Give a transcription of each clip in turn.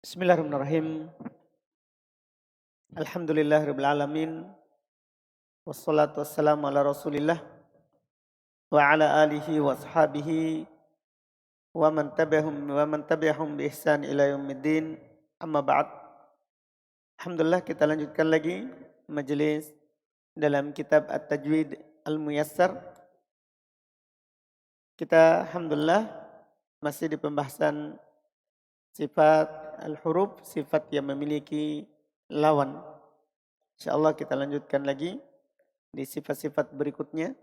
Bismillahirrahmanirrahim. Alhamdulillahirabbil alamin. Wassalatu wassalamu ala Rasulillah wa ala alihi wa ashabihi wa man tabi'ahum bi ihsan ila yaumiddin. Amma ba'd. Alhamdulillah kita lanjutkan lagi majelis dalam kitab At-Tajwid Al-Muyassar. Kita alhamdulillah masih di pembahasan sifat al-huruf, sifat yang memiliki lawan. Insyaallah kita lanjutkan lagi di sifat-sifat berikutnya.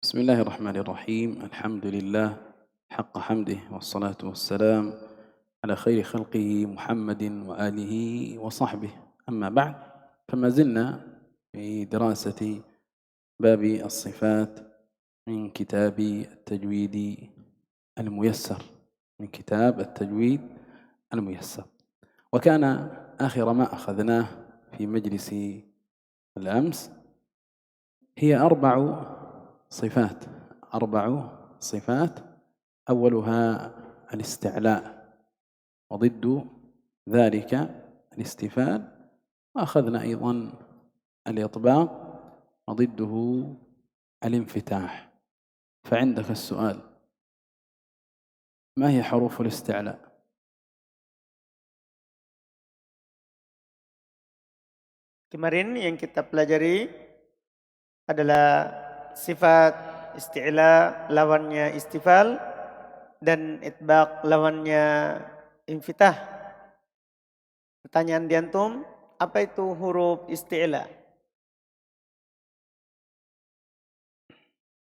Bismillahirrahmanirrahim. Alhamdulillah haqqa hamdih wassalatu wassalam ala khairi khalqihi Muhammadin wa alihi wa sahbihi. Amma ba'd, fama zilna fi dirasati babi as-sifat من كتاب التجويد الميسر من كتاب التجويد الميسر. وكان آخر ما أخذناه في مجلس الأمس هي أربع صفات أولها الاستعلاء وضد ذلك الاستفال، وأخذنا أيضا الإطباق وضده الانفتاح. فعندك السؤال: ما هي حروف الاستعلاء؟ Kemarin yang kita pelajari adalah sifat isti'la lawannya istifal dan itbaq lawannya infitah. Pertanyaan di antum, apa itu huruf isti'la?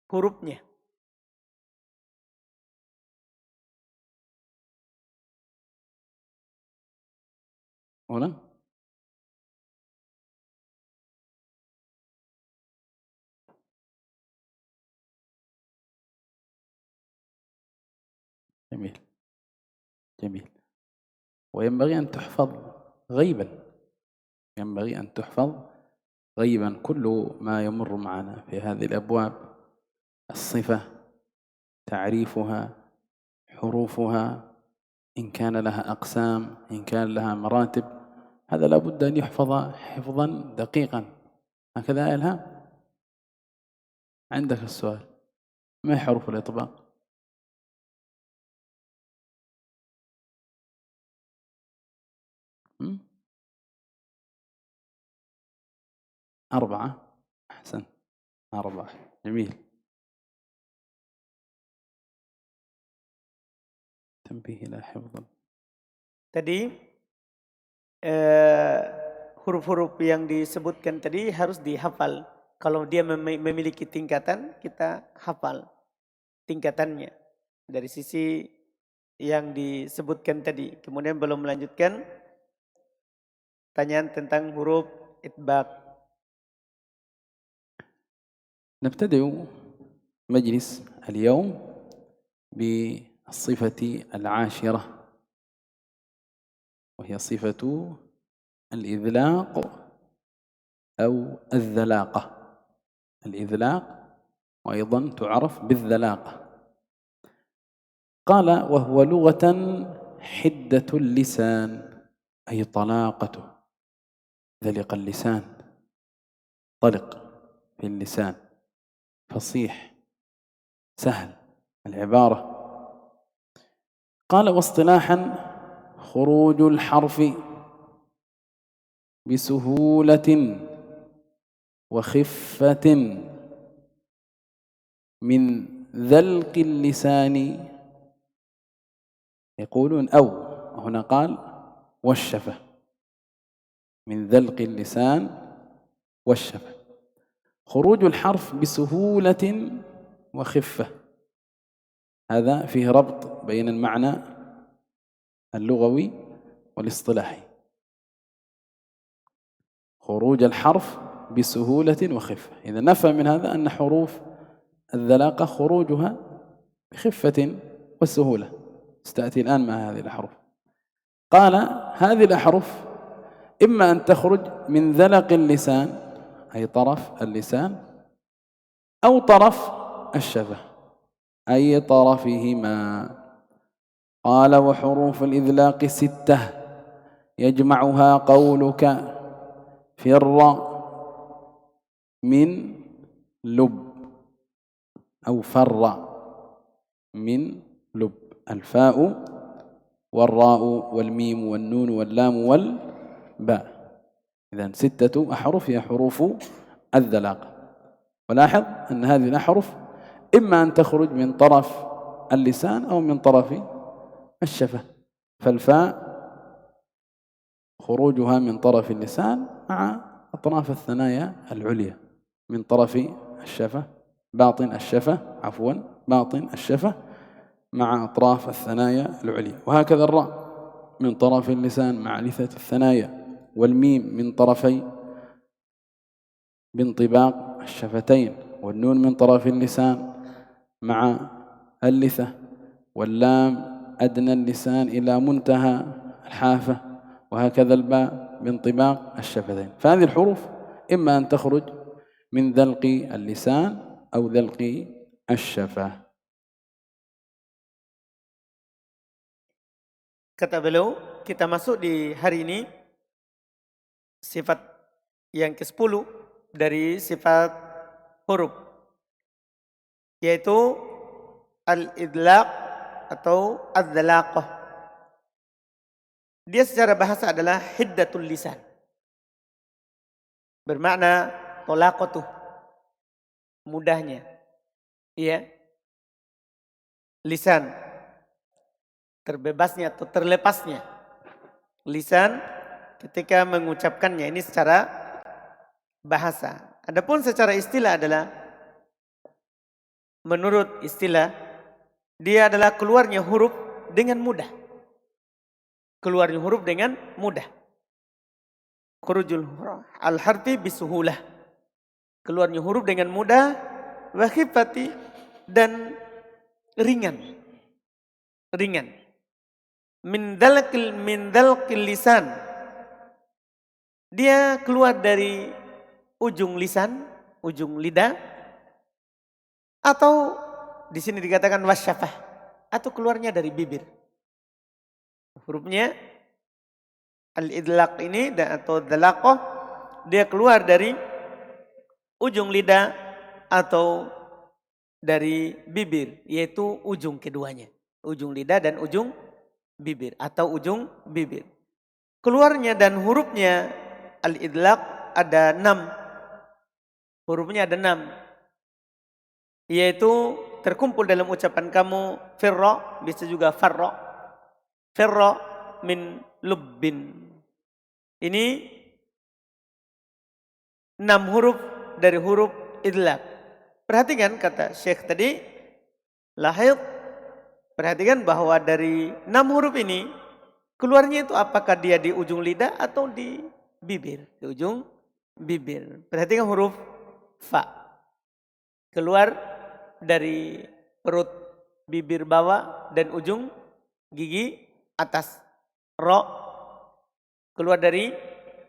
Hurufnya. أولا جميل. وينبغي أن تحفظ غيبا، كل ما يمر معنا في هذه الأبواب: الصفة، تعريفها، حروفها، إن كان لها أقسام، إن كان لها مراتب، هذا لابد أن يحفظ حفظا دقيقا. هكذا يا إلهام؟ عندك السؤال: ما هي حروف الإطباق؟ 4. أحسن، 4. جميل. تنبيه إلى حفظ. Tadi huruf-huruf yang disebutkan tadi harus dihafal. Kalau dia memiliki tingkatan, kita hafal tingkatannya dari sisi yang disebutkan tadi. Kemudian belum melanjutkan pertanyaan tentang huruf itbaq. نبتدئ مجلس اليوم بالصفة العاشرة، وهي صفة الإذلاق أو الذلاقة. الإذلاق وأيضا تعرف بالذلاقة. قال: وهو لغة حدة اللسان، أي طلاقته، ذلق اللسان، طلق في اللسان، فصيح، سهل العبارة. قال: واصطلاحا خروج الحرف بسهولة وخفة من ذلق اللسان، يقولون أو، هنا قال والشفة، من ذلق اللسان والشفة. خروج الحرف بسهولة وخفة، هذا فيه ربط بين المعنى اللغوي والاصطلاحي. خروج الحرف بسهولة وخفة، إذا نفهم من هذا أن حروف الذلاقة خروجها بخفة وسهولة. ستأتي الآن مع هذه الأحرف. قال: هذه الأحرف إما أن تخرج من ذلق اللسان، أي طرف اللسان، أو طرف الشفة، أي طرفهما. قال وحروف الإذلاق 6 يجمعها قولك فر من لب أو فر من لب، الفاء والراء والميم والنون واللام والباء. إذن 6 أحرف هي حروف الذلاقة. ولاحظ أن هذه الأحرف إما أن تخرج من طرف اللسان أو من طرف الشفة، فالفاء خروجها من طرف اللسان مع أطراف الثنايا العليا من طرف الشفة، باطن الشفة مع أطراف الثنايا العليا، وهكذا الراء من طرف اللسان مع لثة الثنايا، والميم من طرفي بانطباق الشفتين، والنون من طرف اللسان مع اللثة، واللام أدنى اللسان إلى منتهى الحافة، وهكذا الباء بانطباق الشفتين. فهذه الحروف إما أن تخرج من ذلق اللسان أو ذلق الشفة. Kata beliau, kita masuk di hari ini sifat yang ke-10 dari sifat huruf, yaitu al-idlaq atau ad-dalaqah. Dia secara bahasa adalah hiddatul lisan. Bermakna tolaqatuh, mudahnya. Iya. Lisan, terbebasnya atau terlepasnya. Lisan ketika mengucapkannya, ini secara bahasa. Adapun secara istilah adalah, menurut istilah, dia adalah keluarnya huruf dengan mudah. Keluarnya huruf dengan mudah. Khurujul al-harfi bisuhulah. Keluarnya huruf dengan mudah, wa khifati, dan ringan. Ringan. Min dalqil lisan. Dia keluar dari ujung lisan, ujung lidah, atau di sini dikatakan wasyafah, atau keluarnya dari bibir. Hurufnya al-idlaq ini atau dalaqah, dia keluar dari ujung lidah atau dari bibir, yaitu ujung keduanya. Ujung lidah dan ujung bibir atau ujung bibir. Keluarnya dan hurufnya al-idlaq ada 6. Hurufnya ada 6. Yaitu terkumpul dalam ucapan kamu firra, bisa juga farra. Firra min lubbin. Ini 6 huruf dari huruf idlaq. Perhatikan kata Syekh tadi, lahid. Perhatikan bahwa dari 6 huruf ini, keluarnya itu apakah dia di ujung lidah atau di bibir. Di ujung bibir. Perhatikan huruf fa. Keluar dari perut bibir bawah dan ujung gigi atas. Ro. Keluar dari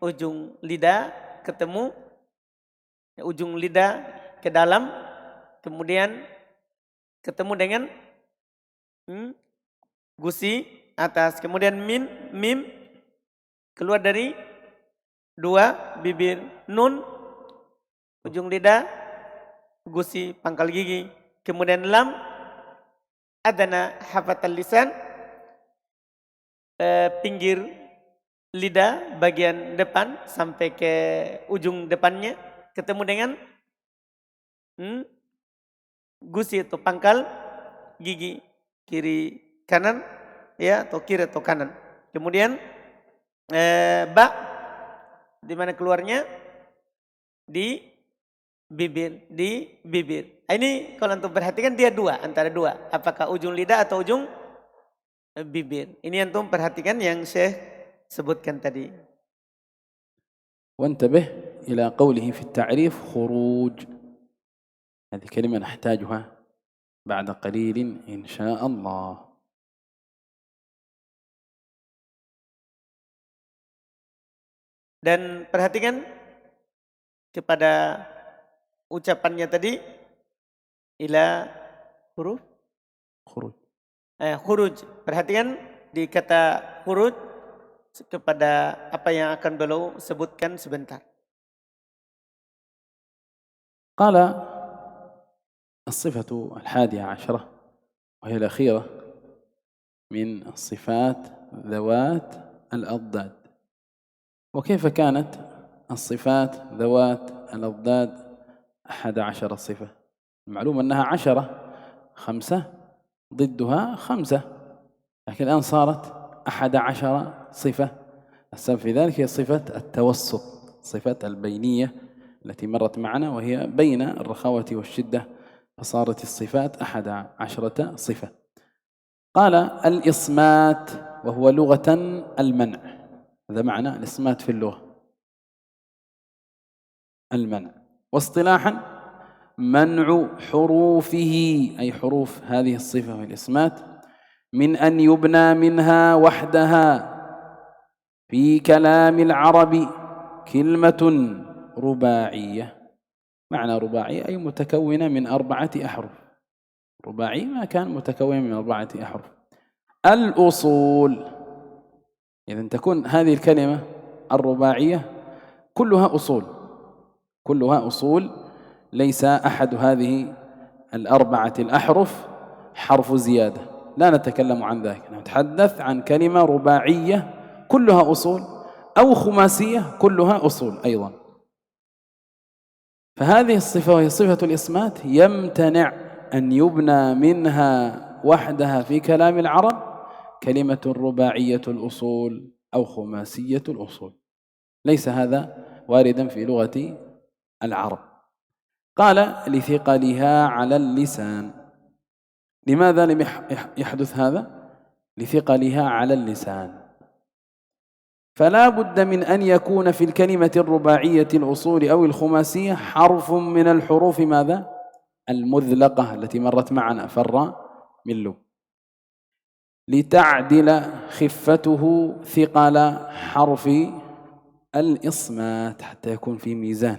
ujung lidah ketemu ujung lidah ke dalam. Kemudian ketemu dengan gusi atas. Kemudian mim keluar dari 2 bibir. Nun ujung lidah, gusi pangkal gigi. Kemudian lam adana hafatal lisan, pinggir lidah bagian depan sampai ke ujung depannya, ketemu dengan gusi atau pangkal gigi kiri kanan, ya, atau kiri atau kanan. Kemudian ba, di mana keluarnya di bibir, di bibir. Ini kalau untuk perhatikan dia 2, antara 2. Apakah ujung lidah atau ujung bibir. Ini antum perhatikan yang Syekh sebutkan tadi. وانتبه إلى قوله في التعريف خروج. هذه كلمة نحتاجها بعد قليل إن شاء الله. Dan perhatikan kepada ucapannya tadi, ila huruf خروج. khuruj. Perhatikan di kata khuruj kepada apa yang akan beliau sebutkan sebentar. قال الصفة 11 وهي الأخيرة من الصفات ذوات الأضداد. وكيف كانت الصفات ذوات الأضداد 11 صفة؟ المعلوم أنها 10، 5 ضدها 5، لكن الآن صارت 11 صفة. السبب في ذلك هي صفة التوسط، صفة البينية التي مرت معنا، وهي بين الرخاوة والشدة، فصارت الصفات 11 صفة. قال الإصمات، وهو لغة المنع، هذا معنى الإصمات في اللغة، المنع. واصطلاحا منع حروفه، أي حروف هذه الصفة والإصمات، من أن يبنى منها وحدها في كلام العرب كلمة رباعية. معنى رباعية أي متكونة من 4 أحرف. رباعي ما كان متكون من 4 أحرف. الأصول، إذن تكون هذه الكلمة الرباعية كلها أصول، كلها أصول، ليس أحد هذه 4 الأحرف حرف زيادة، لا نتكلم عن ذلك، نتحدث عن كلمة رباعية كلها أصول، أو خماسية كلها أصول أيضا. فهذه الصفة وهي صفة الإصمات يمتنع أن يبنى منها وحدها في كلام العرب كلمة رباعية الأصول أو خماسية الأصول، ليس هذا واردا في لغة العرب. قال لثقلها على اللسان. لماذا لم يحدث هذا؟ لثقلها على اللسان. فلا بد من أن يكون في الكلمة الرباعية الأصول أو الخماسية حرف من الحروف ماذا؟ المذلقة التي مرت معنا، فر من لب، لتعدل خفته ثقل حرف الإصمات، حتى يكون في ميزان،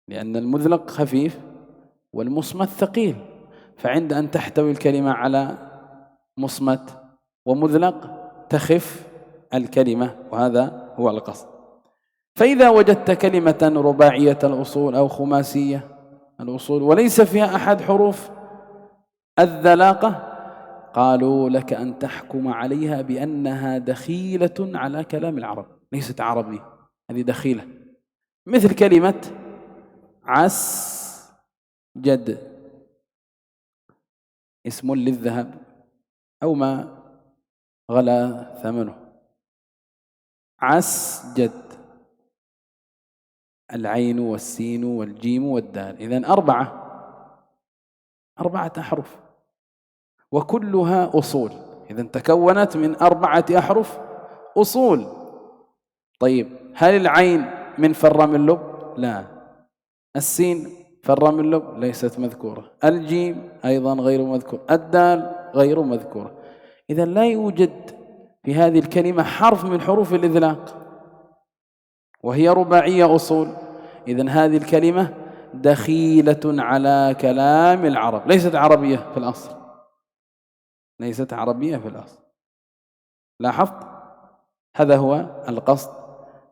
لأن المذلق خفيف والمصمت ثقيل، فعند أن تحتوي الكلمة على مصمت ومذلق تخف الكلمة، وهذا هو القصد. فإذا وجدت كلمة رباعية الأصول أو خماسية الأصول وليس فيها أحد حروف الذلاقة، قالوا لك أن تحكم عليها بأنها دخيلة على كلام العرب، ليست عربية، هذه دخيلة. مثل كلمة عسجد، اسم للذهب أو ما غلا ثمنه. عسجد، العين والسين والجيم والدال، إذن 4 أحرف وكلها أصول، إذن تكونت من 4 أحرف أصول. طيب هل العين من فر من لب؟ لا. السين فر من لب، ليست مذكورة. الجيم أيضا غير مذكور. الدال غير مذكورة. إذن لا يوجد في هذه الكلمة حرف من حروف الإذلاق، وهي رباعية أصول، إذن هذه الكلمة دخيلة على كلام العرب، ليست عربية في الأصل، ليست عربية في الأصل. لاحظت؟ هذا هو القصد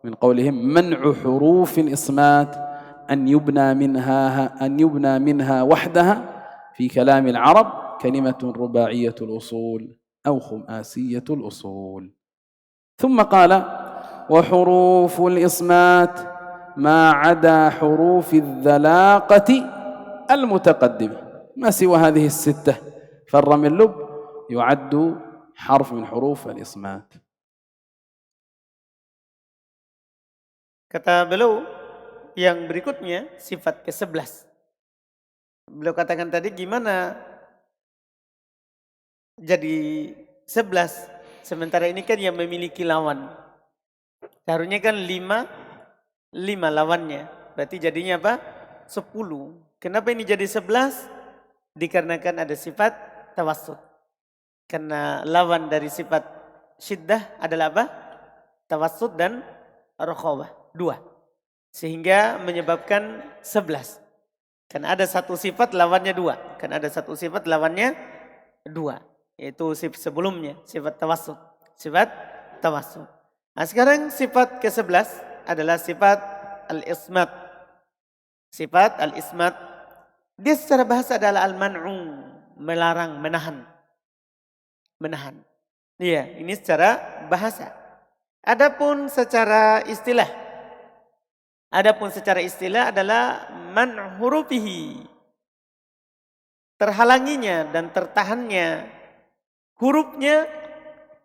من قولهم منع حروف الإصمات أن يبنى منها وحدها في كلام العرب كلمة رباعية الأصول أو خماسية الأصول. ثم قال وحروف الإصمات ما عدا حروف الذلاقة المتقدمة، ما سوى هذه 6 فر من لب يعد حرف من حروف الإصمات. Kata beliau yang berikutnya sifat ke-11. Beliau katakan tadi gimana jadi 11 sementara ini kan yang memiliki lawan. Seharusnya kan 5 lawannya. Berarti jadinya apa? 10. Kenapa ini jadi 11? Dikarenakan ada sifat tawassut. Karena lawan dari sifat syiddah adalah apa? Tawassut dan rakhawah. 2. Sehingga menyebabkan 11. Karena ada satu sifat lawannya 2. Karena ada satu sifat lawannya dua. Yaitu sebelumnya, sifat tawassut. Sifat tawassut. Nah sekarang sifat ke-11 adalah sifat al-ismat. Sifat al-ismat, dia secara bahasa adalah al-man'u, melarang, menahan. Menahan. Iya, ini secara bahasa. Adapun secara istilah adalah man hurufihi, terhalanginya dan tertahannya hurufnya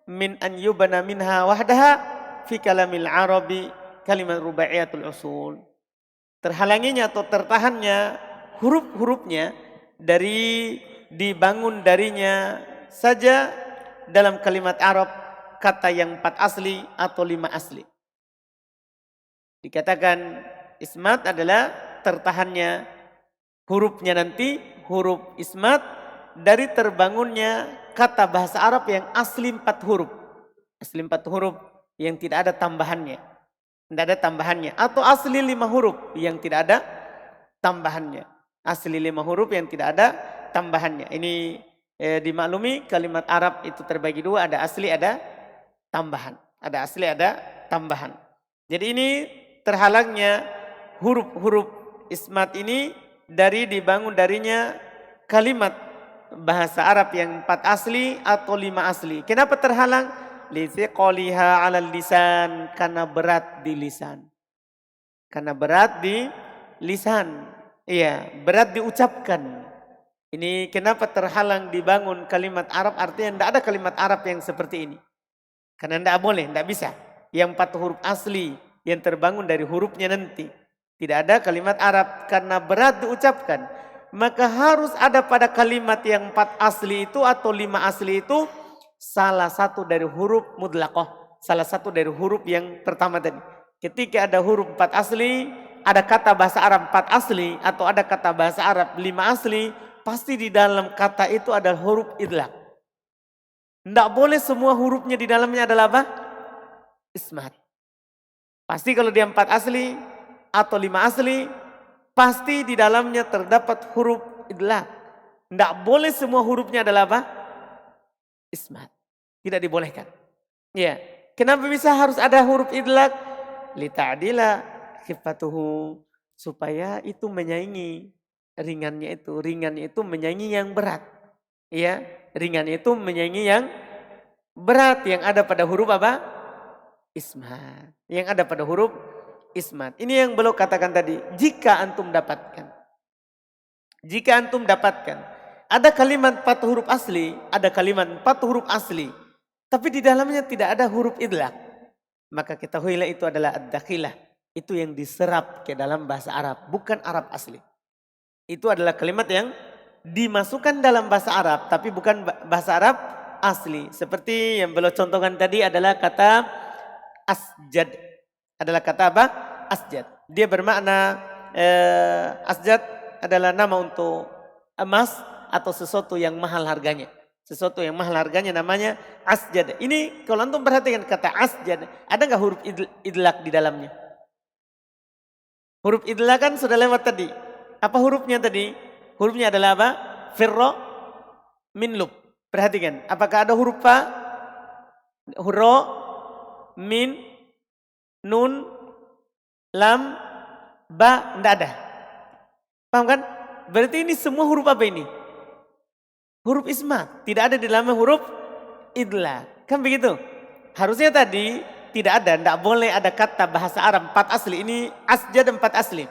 min an yubana minha wahdaha fi kalamil arabi kalimat rubaiyatul usul. Terhalanginya atau tertahannya huruf-hurufnya dari dibangun darinya saja dalam kalimat Arab kata yang 4 asli atau 5 asli. Dikatakan ismat adalah tertahannya hurufnya nanti, huruf ismat dari terbangunnya kata bahasa Arab yang asli 4 huruf. Asli 4 huruf yang tidak ada tambahannya. Tidak ada tambahannya. Atau asli 5 huruf yang tidak ada tambahannya. Asli 5 huruf yang tidak ada tambahannya. Ini dimaklumi kalimat Arab itu terbagi dua. Ada asli, ada tambahan. Ada asli, ada tambahan. Jadi ini terhalangnya huruf-huruf ismat ini dari dibangun darinya kalimat bahasa Arab yang 4 asli atau 5 asli. Kenapa terhalang? Liziqaliha 'alal lisan, karena berat di lisan. Karena berat di lisan. Iya, berat diucapkan. Ini kenapa terhalang dibangun kalimat Arab, artinya tidak ada kalimat Arab yang seperti ini. Karena tidak boleh, tidak bisa. Yang 4 huruf asli yang terbangun dari hurufnya nanti. Tidak ada kalimat Arab karena berat diucapkan. Maka harus ada pada kalimat yang 4 asli itu atau 5 asli itu salah satu dari huruf mudlaqah. Salah satu dari huruf yang pertama tadi. Ketika ada huruf 4 asli, ada kata bahasa Arab 4 asli atau ada kata bahasa Arab 5 asli, pasti di dalam kata itu ada huruf idlaq. Tidak boleh semua hurufnya di dalamnya adalah apa? Ismat. Pasti kalau dia 4 asli atau 5 asli, pasti di dalamnya terdapat huruf idlaq. Tidak boleh semua hurufnya adalah apa? Ismat. Tidak dibolehkan. Ya. Kenapa bisa harus ada huruf idlaq? Lita'dila khifatuhu, supaya itu menyaingi ringannya itu. Ringannya itu menyaingi yang berat. Ya, ringannya itu menyaingi yang berat yang ada pada huruf apa? Ismat. Yang ada pada huruf ismat. Ini yang beliau katakan tadi. Jika antum dapatkan. Jika antum dapatkan. Ada kalimat 4 huruf asli. Ada kalimat 4 huruf asli. Tapi di dalamnya tidak ada huruf idlaq. Maka ketahuilah itu adalah ad-dakhilah. Itu yang diserap ke dalam bahasa Arab. Bukan Arab asli. Itu adalah kalimat yang dimasukkan dalam bahasa Arab. Tapi bukan bahasa Arab asli. Seperti yang beliau contohkan tadi adalah kata asjad. Adalah kata apa? Asjad. Dia bermakna asjad adalah nama untuk emas atau sesuatu yang mahal harganya. Sesuatu yang mahal harganya namanya asjad. Ini kalau antum perhatikan kata asjad, ada nggak huruf idlaq di dalamnya? Huruf idlaq kan sudah lewat tadi. Apa hurufnya tadi? Hurufnya adalah apa? Firro min lub. Perhatikan, apakah ada huruf fa? Hurro, min, nun, lam, ba, tidak ada. Paham kan? Berarti ini semua huruf apa ini? Huruf ismat. Tidak ada di dalamnya huruf idlaq. Kan begitu? Harusnya tadi tidak ada. Tidak boleh ada kata bahasa Arab 4 asli. Ini asjad 4 asli.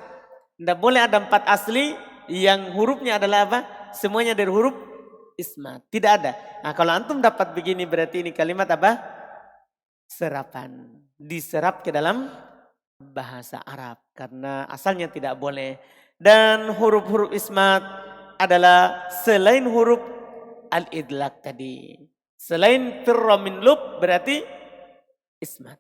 Tidak boleh ada 4 asli yang hurufnya adalah apa? Semuanya dari huruf ismat. Tidak ada. Nah kalau antum dapat begini berarti ini kalimat apa? Serapan. Diserap ke dalam bahasa Arab. Karena asalnya tidak boleh. Dan huruf-huruf ismat adalah selain huruf al-idlaq tadi. Selain firra min lub berarti ismat.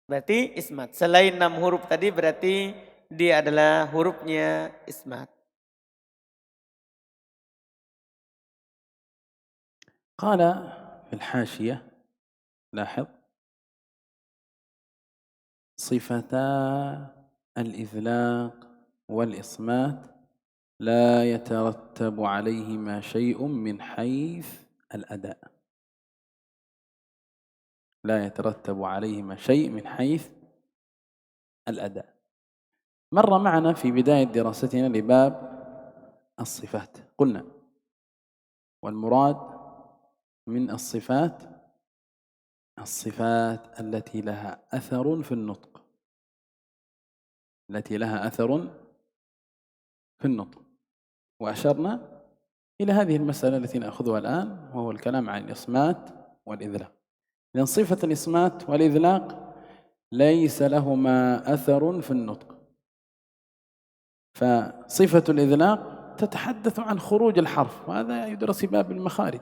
Berarti ismat. Selain 6 huruf tadi berarti dia adalah hurufnya ismat. قال في الحاشية لاحظ صفتا الإذلاق والإصمات لا يترتب عليهما شيء من حيث الأداء. لا يترتب عليهما شيء من حيث الأداء. مر معنا في بداية دراستنا لباب الصفات، قلنا والمراد من الصفات الصفات التي لها أثر في النطق، التي لها أثر في النطق، وأشرنا إلى هذه المسألة التي نأخذها الآن، وهو الكلام عن الإصمات والإذلاق. لأن صفة الإصمات والإذلاق ليس لهما أثر في النطق، فصفة الإذلاق تتحدث عن خروج الحرف، وهذا يدرس في باب المخارج،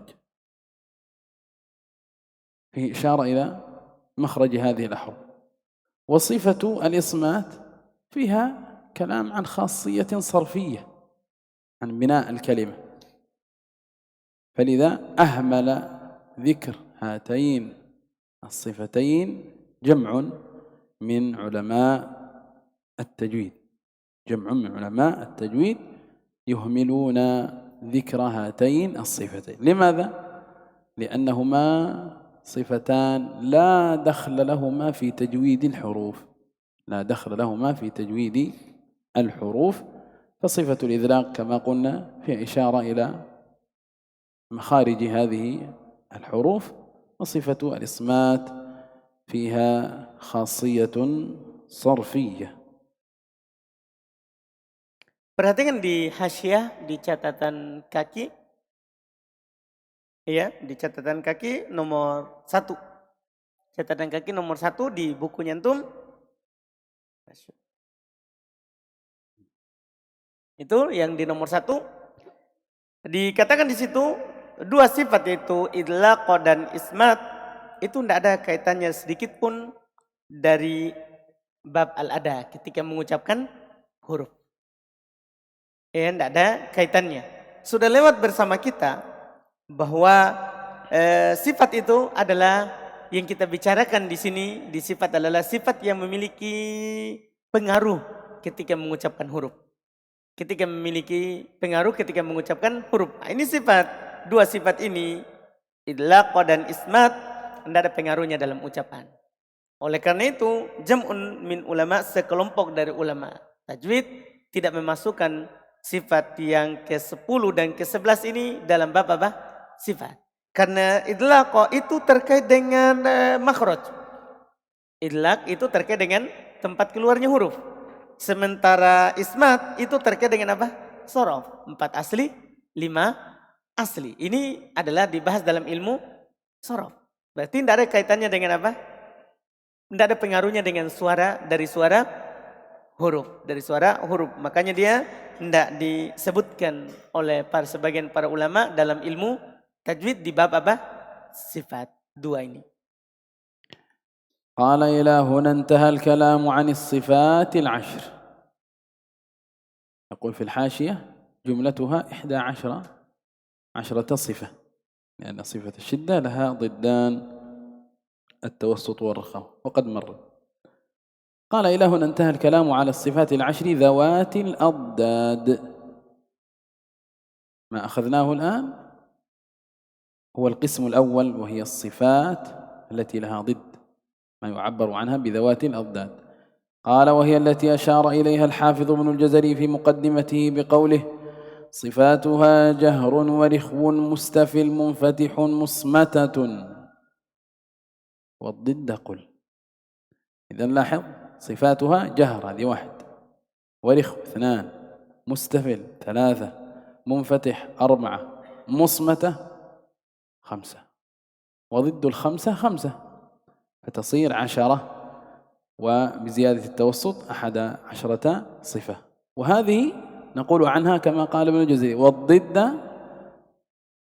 فيه إشارة إلى مخرج هذه الأحرف. وصفة الإصمات فيها كلام عن خاصية صرفية، عن بناء الكلمة، فلذا أهمل ذكر هاتين الصفتين جمع من علماء التجويد، جمع من علماء التجويد يهملون ذكر هاتين الصفتين. لماذا؟ لأنهما صفتان لا دخل لهما في تجويد الحروف، لا دخل لهما في تجويد الحروف. فصفة الإذلاق كما قلنا في إشارة إلى مخارج هذه الحروف، وصفة الإصمات فيها خاصية صرفية. Perhatikan di hasyiah, di catatan kaki, ya, di catatan kaki nomor 1. Catatan kaki nomor 1 di buku nyantum. Itu yang di nomor 1. Dikatakan di situ dua sifat, yaitu idlaq dan ismat, itu tidak ada kaitannya sedikit pun dari bab al-ada ketika mengucapkan huruf. Ya, tidak ada kaitannya. Sudah lewat bersama kita bahwa sifat itu adalah yang kita bicarakan di sini. Di sifat adalah sifat yang memiliki pengaruh ketika mengucapkan huruf. Ketika memiliki pengaruh ketika mengucapkan huruf. Nah, ini sifat, dua sifat ini, idlaq dan ismat, tidak ada pengaruhnya dalam ucapan. Oleh karena itu, jam'un min ulama, sekelompok dari ulama tajwid tidak memasukkan sifat yang ke-10 dan ke-11 ini dalam bab apa? Sifat. Karena idlaq itu terkait dengan makhraj. Idlaq itu terkait dengan tempat keluarnya huruf. Sementara ismat itu terkait dengan apa? Sorof. 4 asli, 5 asli. Ini adalah dibahas dalam ilmu sorof. Berarti tidak ada kaitannya dengan apa? Tidak ada pengaruhnya dengan suara, dari suara huruf. Dari suara huruf. Makanya dia tidak disebutkan oleh sebagian para ulama dalam ilmu tajwid di bab apa? Sifat. 2 ini. قال إلى هنا انتهى الكلام عن الصفات 10. يقول في الحاشية جملتها 11 صفة، لأن صفة الشدة لها ضدان، التوسط والرخاء، وقد مر. قال إلى هنا انتهى الكلام على الصفات 10 ذوات الأضداد. ما أخذناه الآن هو القسم الأول، وهي الصفات التي لها ضد، ما يعبر عنها بذوات الأضداد. قال وهي التي أشار إليها الحافظ ابن الجزري في مقدمته بقوله صفاتها جهر ورخو مستفل منفتح مصمتة والضد قل. إذن لاحظ صفاتها جهر هذه 1، ورخو 2، مستفل 3، منفتح 4، مصمتة 5، وضد 5 فتصير 10، وبزيادة التوسط 11 صفة. وهذه نقول عنها كما قال ابن الجزري والضد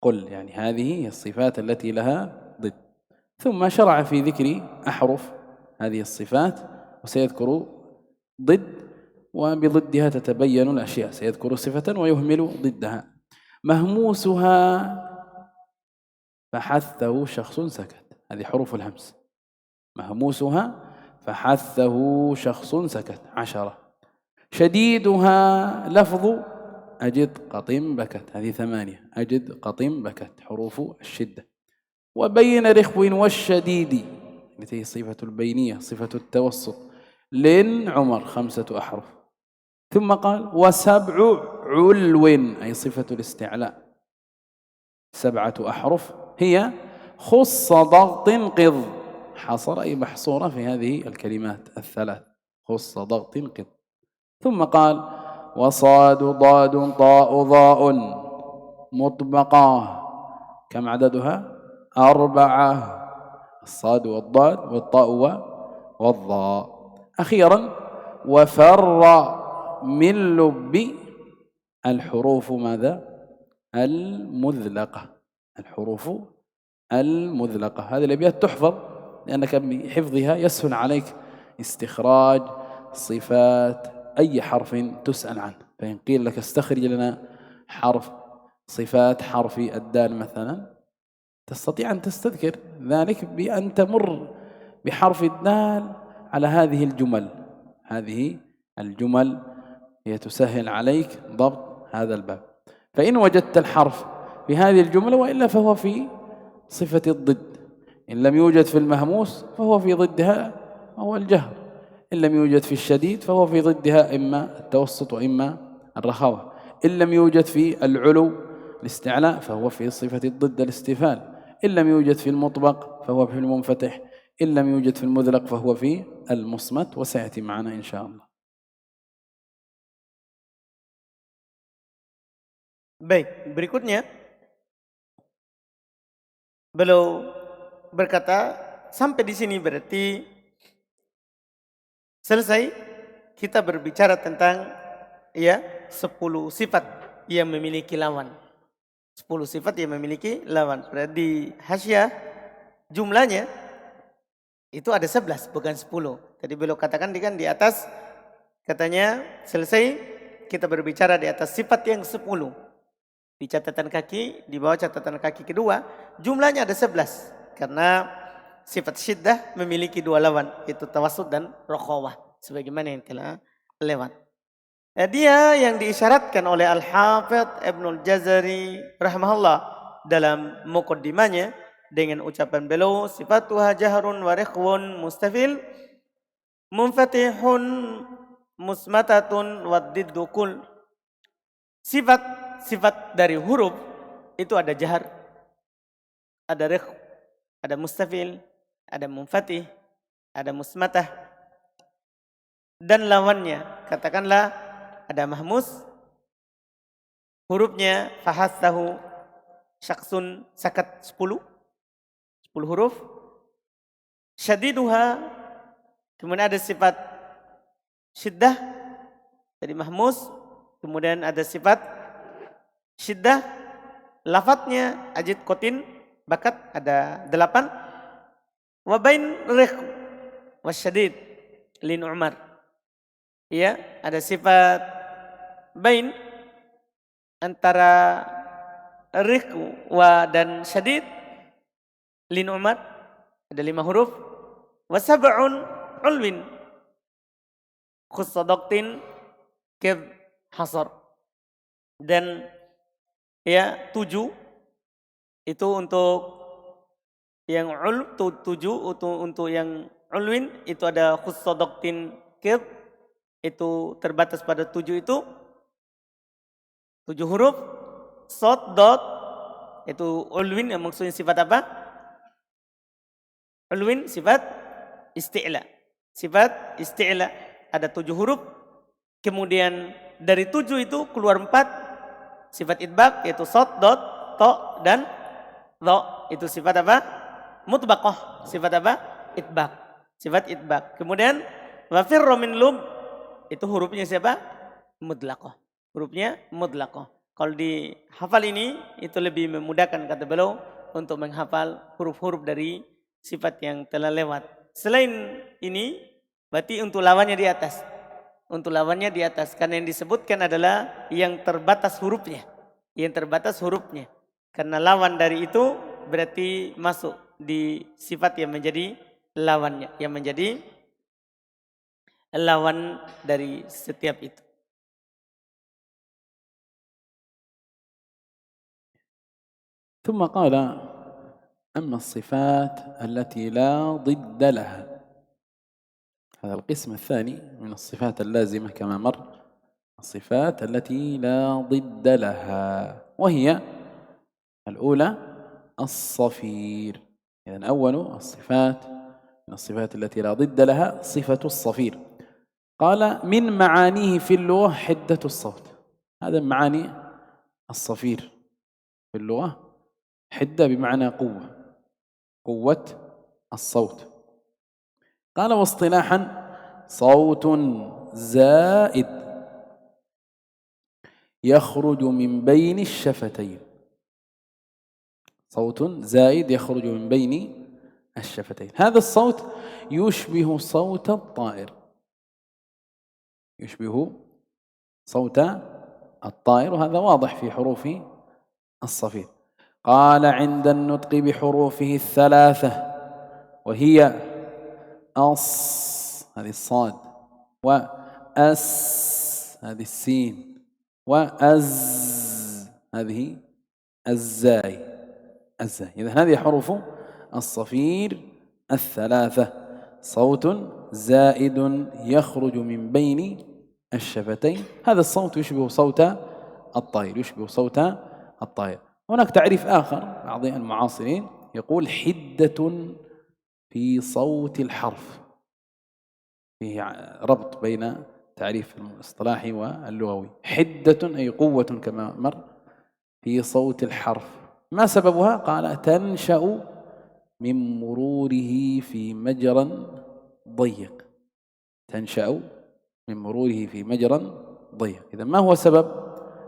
قل، يعني هذه هي الصفات التي لها ضد. ثم شرع في ذكر أحرف هذه الصفات، وسيذكر ضد، وبضدها تتبين الأشياء، سيذكر صفة ويهمل ضدها. مهموسها فحثه شخص سكت، هذه حروف الهمس. مهموسها فحثه شخص سكت 10. شديدها لفظ أجد قطم بكت، هذه 8. أجد قطم بكت حروف الشدة. وبين رخو والشديد التي هي صفة البينية صفة التوسط. لن عمر 5 أحرف. ثم قال وسبع علو أي صفة الاستعلاء 7 أحرف هي خص ضغط قض حصر أي محصورة في هذه الكلمات الثلاث خص ضغط قض. ثم قال وصاد ضاد طاء ضاء مطبقة كم عددها 4 الصاد والضاد والطاء والضاء. أخيرا وفر من لب الحروف ماذا المذلقة الحروف المذلقة. هذه الأبيات تحفظ لأنك بحفظها يسهل عليك استخراج صفات أي حرف تسأل عنه. فإن قيل لك استخرج لنا حرف صفات حرف الدال مثلا تستطيع أن تستذكر ذلك بأن تمر بحرف الدال على هذه الجمل. هذه الجمل هي تسهل عليك ضبط هذا الباب. فإن وجدت الحرف في هذه الجملة وإلا فهو في صفة الضد. إن لم يوجد في المهموس فهو في ضدها وهو الجهر. إن لم يوجد في الشديد فهو في ضدها إما التوسط وإما الرخاوة. إن لم يوجد في العلو الاستعلاء فهو في صفة الضد الاستفال. إن لم يوجد في المطبق فهو في المنفتح. إن لم يوجد في المذلق فهو في المصمت وسيأتي معنا إن شاء الله. Baik, berikutnya beliau berkata sampai di sini berarti selesai kita berbicara tentang 10 sifat yang memiliki lawan. 10 sifat yang memiliki lawan. Berarti di hasyiah jumlahnya itu ada 11 bukan 10. Tadi beliau katakan di atas katanya selesai kita berbicara di atas sifat yang 10. Di catatan kaki, di bawah catatan kaki kedua, jumlahnya ada 11. Karena sifat syiddah memiliki 2 lawan, yaitu tawassut dan rokhawah. Sebagaimana yang telah lewat. Dia yang diisyaratkan oleh Al-Hafidh Ibnul Jazari rahimahullah dalam muqaddimahnya dengan ucapan beliau, sifatuha jahrun wa rikhwun mustafil, munfatihun musmatatun wa diddukul. Sifat dari huruf itu ada jahar, ada rikh, ada mustafil, ada munfatih, ada musmatah. Dan lawannya, katakanlah ada mahmus, hurufnya fahassahu syaksun sakat 10 huruf. Syadiduha, kemudian ada sifat syiddah dari mahmus, kemudian ada sifat syiddah, lafadznya ajid kotin bakat ada 8. Wabain rikh wasyadid lin umar. Ya, ada sifat bain antara rikh wa dan syadid lin umar ada 5 huruf. Wasab'un ulwin khussadaqtin kid hasar. Dan 7 itu untuk yang 7 untuk yang ulwin itu ada khussadaqtin kid itu terbatas pada 7 itu 7 huruf. Sod dot itu ulwin yang maksudnya sifat apa? Ulwin sifat isti'la. Sifat isti'la ada 7 huruf. Kemudian dari 7 itu keluar 4 sifat idbaq yaitu sod, dot, to dan dho. Itu sifat apa? Mutbaqah. Sifat apa? Idbaq. Sifat idbaq. Kemudian wa firra min lub itu hurufnya siapa? Mudlaqah. Hurufnya mudlaqah. Kalau dihafal ini itu lebih memudahkan kata beliau untuk menghafal huruf-huruf dari sifat yang telah lewat. Selain ini berarti untuk lawannya di atas. Untuk lawannya di atas. Karena yang disebutkan adalah yang terbatas hurufnya. Yang terbatas hurufnya. Karena lawan dari itu berarti masuk di sifat yang menjadi lawannya. Yang menjadi lawan dari setiap itu. ثم قال: أما الصفات التي لا ضد لها، هذا القسم الثاني من الصفات اللازمة كما مر، الصفات التي لا ضد لها، وهي الأولى الصفير. إذن أول الصفات من الصفات التي لا ضد لها صفة الصفير. قال: من معانيه في اللغة حدة الصوت. هذا معاني الصفير في اللغة. حدة بمعنى قوة، قوة الصوت. قال: واصطلاحا صوت زائد يخرج من بين الشفتين. صوت زائد يخرج من بين الشفتين، هذا الصوت يشبه صوت الطائر، يشبه صوت الطائر، وهذا واضح في حروف الصفير. قال: عند النطق بحروفه الثلاثة، وهي أص، هذه الصاد، وأس، هذه السين، وأز، هذه الزاي، الزاي. إذن هذه حروف الصفير الثلاثة، صوت زائد يخرج من بين الشفتين، هذا الصوت يشبه صوت الطير، يشبه صوت الطير. هناك تعريف آخر بعض المعاصرين يقول: حدة في صوت الحرف، فيه ربط بين تعريف الاصطلاحي واللغوي. حدة أي قوة كما مر في صوت الحرف. ما سببها؟ قال: تنشأ من مروره في مجرى ضيق، تنشأ من مروره في مجرى ضيق. إذا ما هو سبب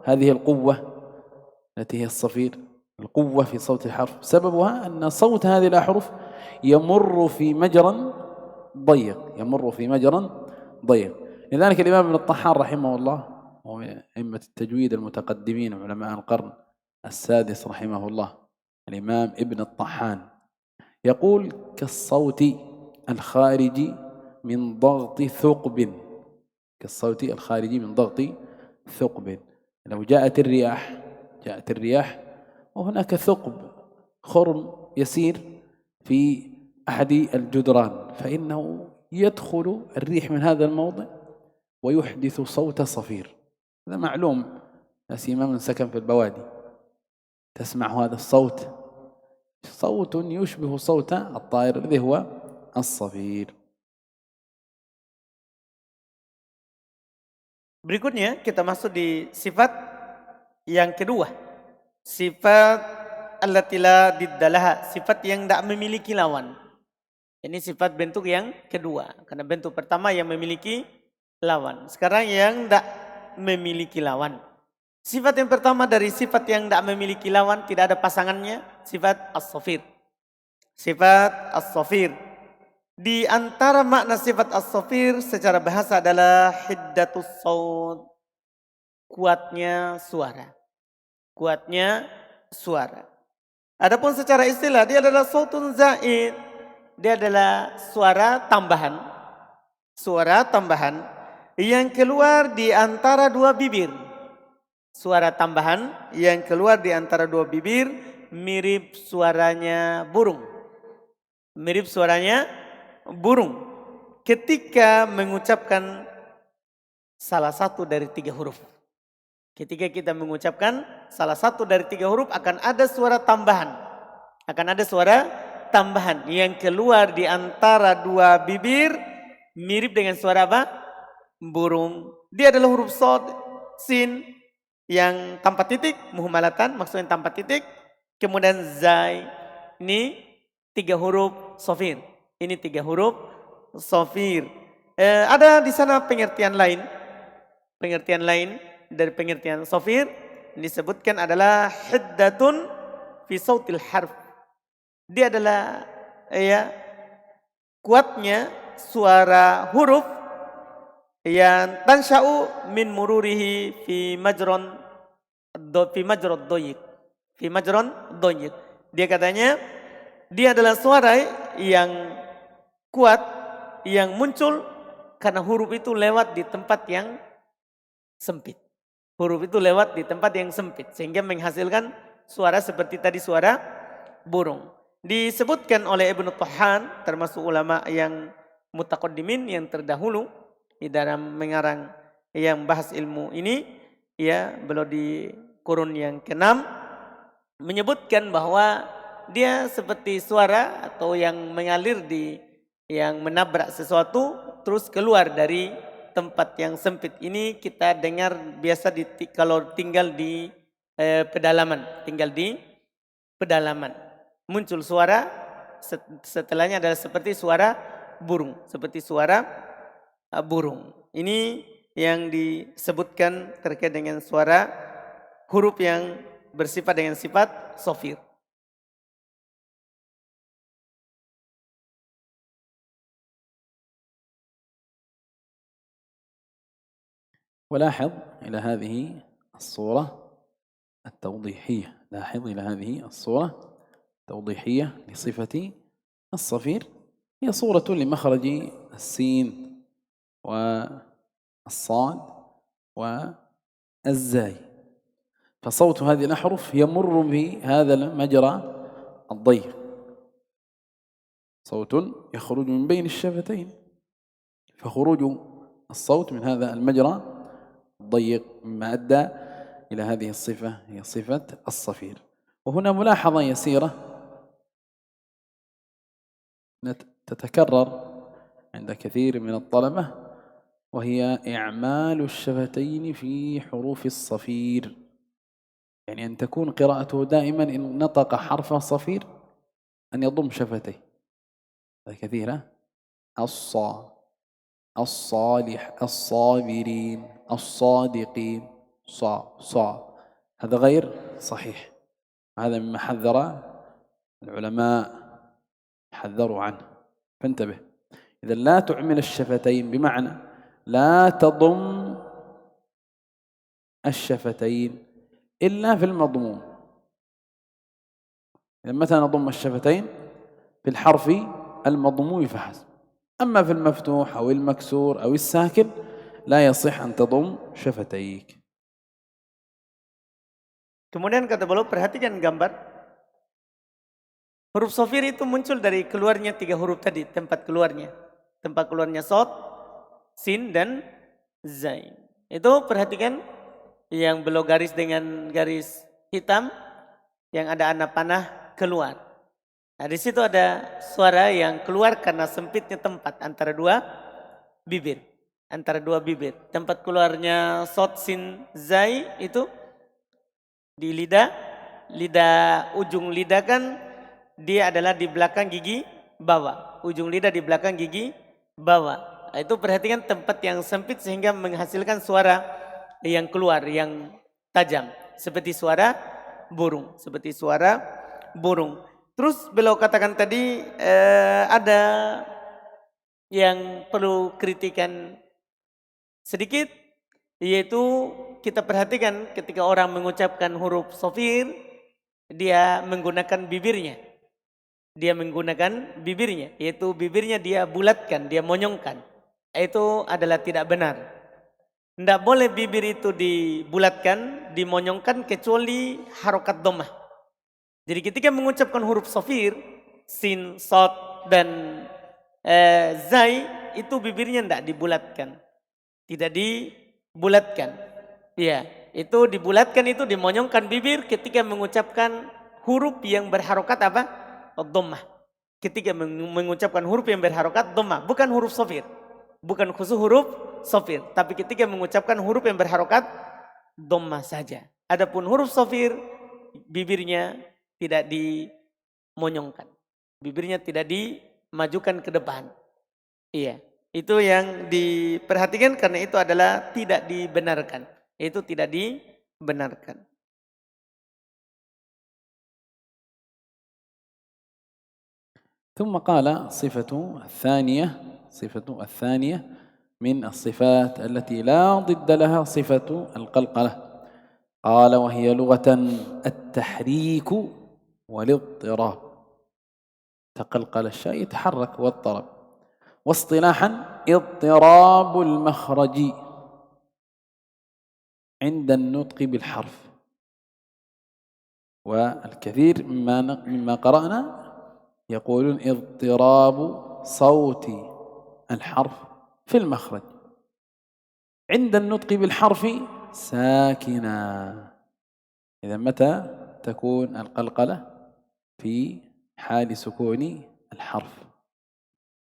هذه القوة التي هي الصفير، القوة في صوت الحرف؟ سببها أن صوت هذه الأحرف يمر في مجرى ضيق، يمر في مجرى ضيق. لذلك الإمام ابن الطحان رحمه الله، ومن أئمة التجويد المتقدمين علماء القرن السادس رحمه الله، الإمام ابن الطحان يقول: كالصوت الخارج من ضغط ثقب، كالصوت الخارج من ضغط ثقب. لو جاءت الرياح، جاءت الرياح وهناك ثقب، خرم يسير في أحد الجدران، فإنه يدخل الريح من هذا الموضع ويحدث صوت صفير. هذا معلوم، لا سيما من سكن في البوادي، تسمع هذا الصوت، صوت يشبه صوت الطائر الذي هو الصفير. Berikutnya kita masuk di sifat yang kedua. Sifat allati la diddalaha, sifat yang tidak memiliki lawan. Ini sifat bentuk yang kedua. Karena bentuk pertama yang memiliki lawan. Sekarang yang tidak memiliki lawan. Sifat yang pertama dari sifat yang tidak memiliki lawan, tidak ada pasangannya, sifat as-safir. Sifat as-safir. Di antara makna sifat as-safir secara bahasa adalah hiddatus saut, kuatnya suara. Kuatnya suara. Adapun secara istilah dia adalah sautun zaid. Dia adalah suara tambahan. Suara tambahan yang keluar di antara dua bibir. Suara tambahan yang keluar di antara dua bibir mirip suaranya burung. Mirip suaranya burung ketika mengucapkan salah satu dari 3 huruf. Ketika kita mengucapkan salah satu dari 3 huruf akan ada suara tambahan. Akan ada suara tambahan yang keluar di antara dua bibir mirip dengan suara apa? Burung. Dia adalah huruf shad, sin yang tanpa titik, muhmalatan maksudnya tanpa titik. Kemudian zai, ini 3 huruf sofir. Ini 3 huruf sofir. Ada di sana pengertian lain. Pengertian lain dari pengertian sofir disebutkan adalah hiddatun fi sautil harf. Dia adalah kuatnya suara huruf yang tansya'u min mururihi fi majron doyik. Fi majron doyik. Dia katanya dia adalah suara yang kuat, yang muncul karena huruf itu lewat di tempat yang sempit. Huruf itu lewat di tempat yang sempit sehingga menghasilkan suara seperti tadi suara burung. Disebutkan oleh Ibnu Tahan, termasuk ulama yang mutaqaddimin yang terdahulu di dalam mengarang yang bahas ilmu ini, ya beliau di kurun yang ke-6 menyebutkan bahwa dia seperti suara atau yang mengalir yang menabrak sesuatu terus keluar dari tempat yang sempit. Ini kita dengar biasa kalau tinggal di pedalaman, muncul suara, setelahnya adalah seperti suara burung, Ini yang disebutkan terkait dengan suara huruf yang bersifat dengan sifat sofir. ولاحظ إلى هذه الصورة التوضيحية، لصفة الصفير. هي صورة لمخرج السين والصاد والزاي، فصوت هذه الأحرف يمر بهذا المجرى الضيق، صوت يخرج من بين الشفتين، فخروج الصوت من هذا المجرى الضيق مما أدى إلى هذه الصفة، هي صفة الصفير. وهنا ملاحظة يسيرة تتكرر عند كثير من الطلبة، وهي إعمال الشفتين في حروف الصفير، يعني أن تكون قراءته دائما إن نطق حرف الصفير أن يضم شفتيه. هذا كثيرة، الصالح، الصابرين، الصادقين، صا، هذا غير صحيح. هذا مما حذر العلماء، حذروا عنه، فانتبه. إذا لا تعمل الشفتين بمعنى لا تضم الشفتين إلا في المضموم. إذا متى نضم الشفتين؟ في الحرف المضموم فحسب. أما في المفتوح أو المكسور أو الساكن لا يصح أن تضم شفتيك. Kemudian kata beliau, perhatikan gambar. Huruf sofir itu muncul dari keluarnya 3 huruf tadi, tempat keluarnya sod, sin, dan zai. Itu perhatikan yang beliau garis dengan garis hitam yang ada anak panah keluar. Nah, di situ ada suara yang keluar karena sempitnya tempat antara dua bibir. Tempat keluarnya sod, sin, zai itu di lidah ujung lidah kan dia adalah di belakang gigi bawah. Ujung lidah di belakang gigi bawah. Nah, itu perhatikan tempat yang sempit sehingga menghasilkan suara yang keluar yang tajam seperti suara burung. Terus beliau katakan tadi ada yang perlu kritikan sedikit, yaitu kita perhatikan ketika orang mengucapkan huruf sofir, dia menggunakan bibirnya, yaitu bibirnya dia bulatkan, dia monyongkan. Itu adalah tidak benar. Tidak boleh bibir itu dibulatkan, dimonyongkan kecuali harokat dhammah. Jadi ketika mengucapkan huruf sofir, sin, sod, dan zai, itu bibirnya tidak dibulatkan. Ya, itu dibulatkan, itu dimonyongkan bibir ketika mengucapkan huruf yang berharokat apa? Dhammah. Ketika mengucapkan huruf yang berharokat dhammah, bukan huruf sofir, bukan khusus huruf sofir, tapi ketika mengucapkan huruf yang berharokat dhammah saja. Adapun huruf sofir, bibirnya tidak dimonyongkan, bibirnya tidak dimajukan ke depan. Iya, itu yang diperhatikan karena itu adalah tidak dibenarkan. ثم قال صفة الثانية من الصفات التي لا ضد لها صفة القلقلة. قال وهي لغة التحريك والاضطراب. تقلقل الشيء يتحرك واضطرب. واصطلاحا اضطراب المخرج عند النطق بالحرف. والكثير مما قرأنا يقولون اضطراب صوت الحرف في المخرج عند النطق بالحرف ساكنا. إذا متى تكون القلقلة؟ في حال سكون الحرف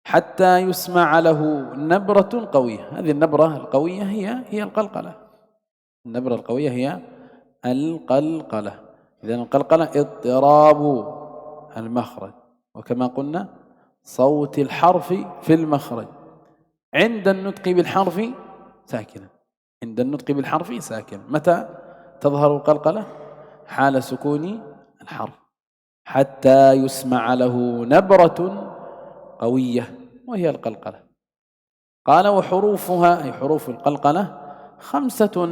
حتى يسمع له نبرة قوية. هذه النبرة القوية هي القلقلة. النبرة القوية هي القلقلة. إذا القلقلة اضطراب المخرج، وكما قلنا صوت الحرف في المخرج عند النطق بالحرف ساكنا. عند النطق بالحرف ساكنا. متى تظهر القلقلة؟ حال سكون الحرف حتى يسمع له نبرة قوية وهي القلقلة. قال وحروفها أي حروف القلقلة 5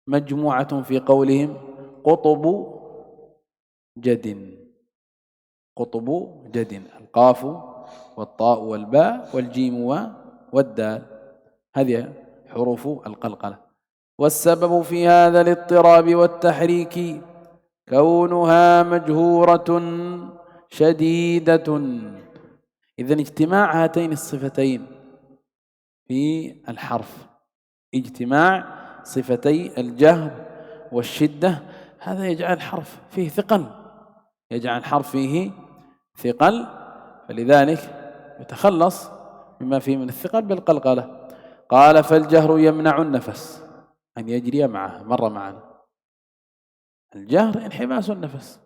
مجموعة في قولهم قطب جد. قطب جد، القاف والطاء والباء والجيم والدال، هذه حروف القلقلة. والسبب في هذا الاضطراب والتحريك كونها مجهورة شديدة. إذن اجتماع هاتين الصفتين في الحرف، اجتماع صفتي الجهر والشدة، هذا يجعل الحرف فيه ثقل، يجعل الحرف فيه ثقل، فلذلك يتخلص مما فيه من الثقل بالقلقلة. قال فالجهر يمنع النفس أن يجري معه، مر معنا الجهر انحباس النفس،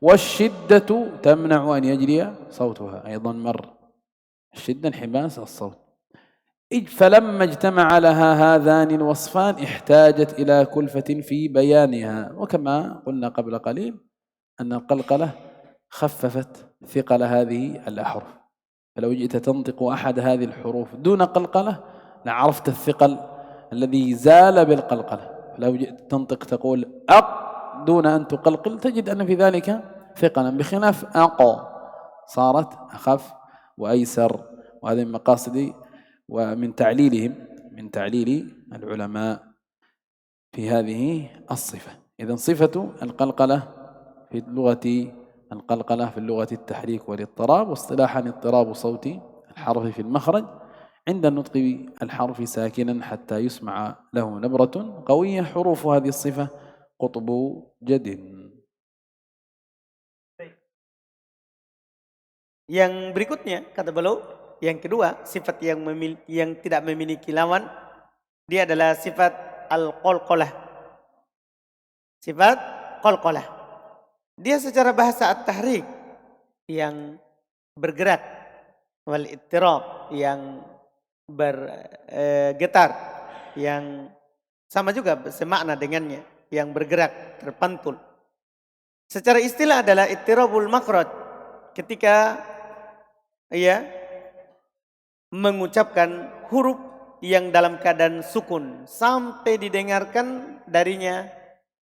والشدة تمنع أن يجري صوتها، أيضا مر الشدة انحباس الصوت. فلما اجتمع لها هذان الوصفان احتاجت إلى كلفة في بيانها. وكما قلنا قبل قليل أن القلقلة خففت ثقل هذه الأحرف، فلو جئت تنطق أحد هذه الحروف دون قلقلة لعرفت الثقل الذي زال بالقلقلة. لو جئت تنطق تقول أق دون أن تقلقل تجد أن في ذلك ثقلا، بخلاف أق صارت أخف وأيسر. وهذا من مقاصد ومن تعليلهم، من تعليل العلماء في هذه الصفة. إذن صفة القلقلة في اللغة، القلقلة في اللغة التحريك والاضطراب، واصطلاحا اضطراب صوت الحرف في المخرج عند النطق بالحرف ساكنا حتى يسمع له نبرة قوية. حروف هذه الصفة قطب جد. Yang berikutnya kata beliau, yang kedua sifat yang tidak memiliki lawan, dia adalah sifat al-qalqalah. Sifat qalqalah. Dia secara bahasa at-tahrik yang bergerak, wal ittirab yang bergetar, yang sama juga semakna dengannya, yang bergerak, terpantul. Secara istilah adalah ittirabul makhraj, ketika ia mengucapkan huruf yang dalam keadaan sukun sampai didengarkan darinya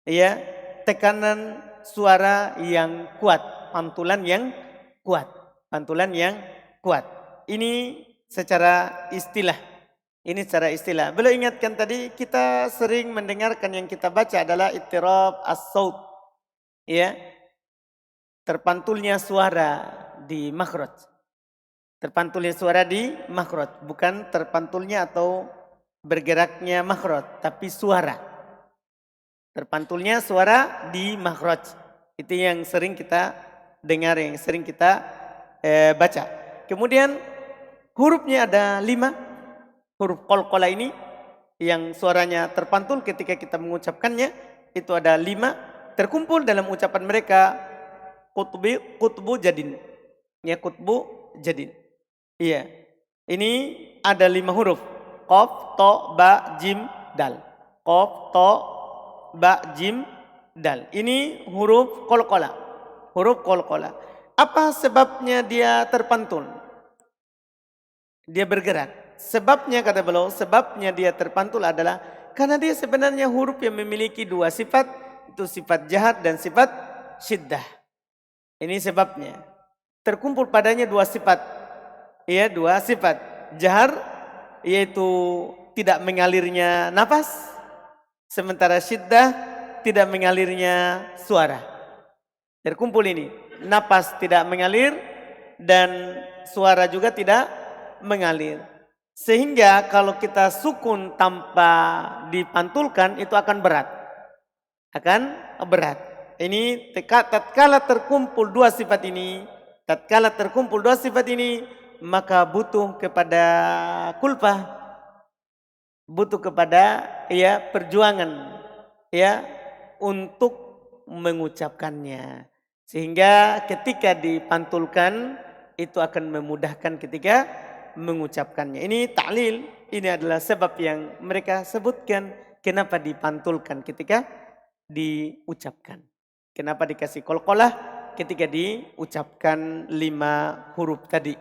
ya tekanan suara yang kuat, pantulan yang kuat, pantulan yang kuat. Ini secara istilah. Ini secara istilah. Beliau ingatkan tadi kita sering mendengarkan yang kita baca adalah ittirab as-saut. Ya. Terpantulnya suara di makhraj. Terpantulnya suara di makhraj, bukan terpantulnya atau bergeraknya makhraj, tapi suara. Terpantulnya suara di makhraj. Itu yang sering kita dengar, yang sering kita baca. Kemudian hurufnya ada 5. Huruf qalqalah ini yang suaranya terpantul ketika kita mengucapkannya itu ada 5. Terkumpul dalam ucapan mereka qutbu jadin. Ya, qutbu jadin. Iya. Ini ada 5 huruf. Qaf, ta, ba, jim, dal. Qaf, ta, ba, jim, dal. Ini huruf qalqalah. Huruf qalqalah. Apa sebabnya dia terpantul? Dia bergerak. Sebabnya kata beliau, sebabnya dia terpantul adalah karena dia sebenarnya huruf yang memiliki 2 sifat, itu sifat jahar dan sifat syiddah. Ini sebabnya. Terkumpul padanya 2 sifat. Ya, 2 sifat. Jahar yaitu tidak mengalirnya nafas, sementara syiddah tidak mengalirnya suara. Terkumpul ini, napas tidak mengalir dan suara juga tidak mengalir. Sehingga kalau kita sukun tanpa dipantulkan itu akan berat. Akan berat. Ini tatkala terkumpul dua sifat ini, maka butuh kepada kulfah, butuh kepada perjuangan untuk mengucapkannya. Sehingga ketika dipantulkan itu akan memudahkan ketika mengucapkannya. Ini ta'lil, ini adalah sebab yang mereka sebutkan kenapa dipantulkan ketika diucapkan. Kenapa dikasih qalqalah ketika diucapkan 5 huruf tadi.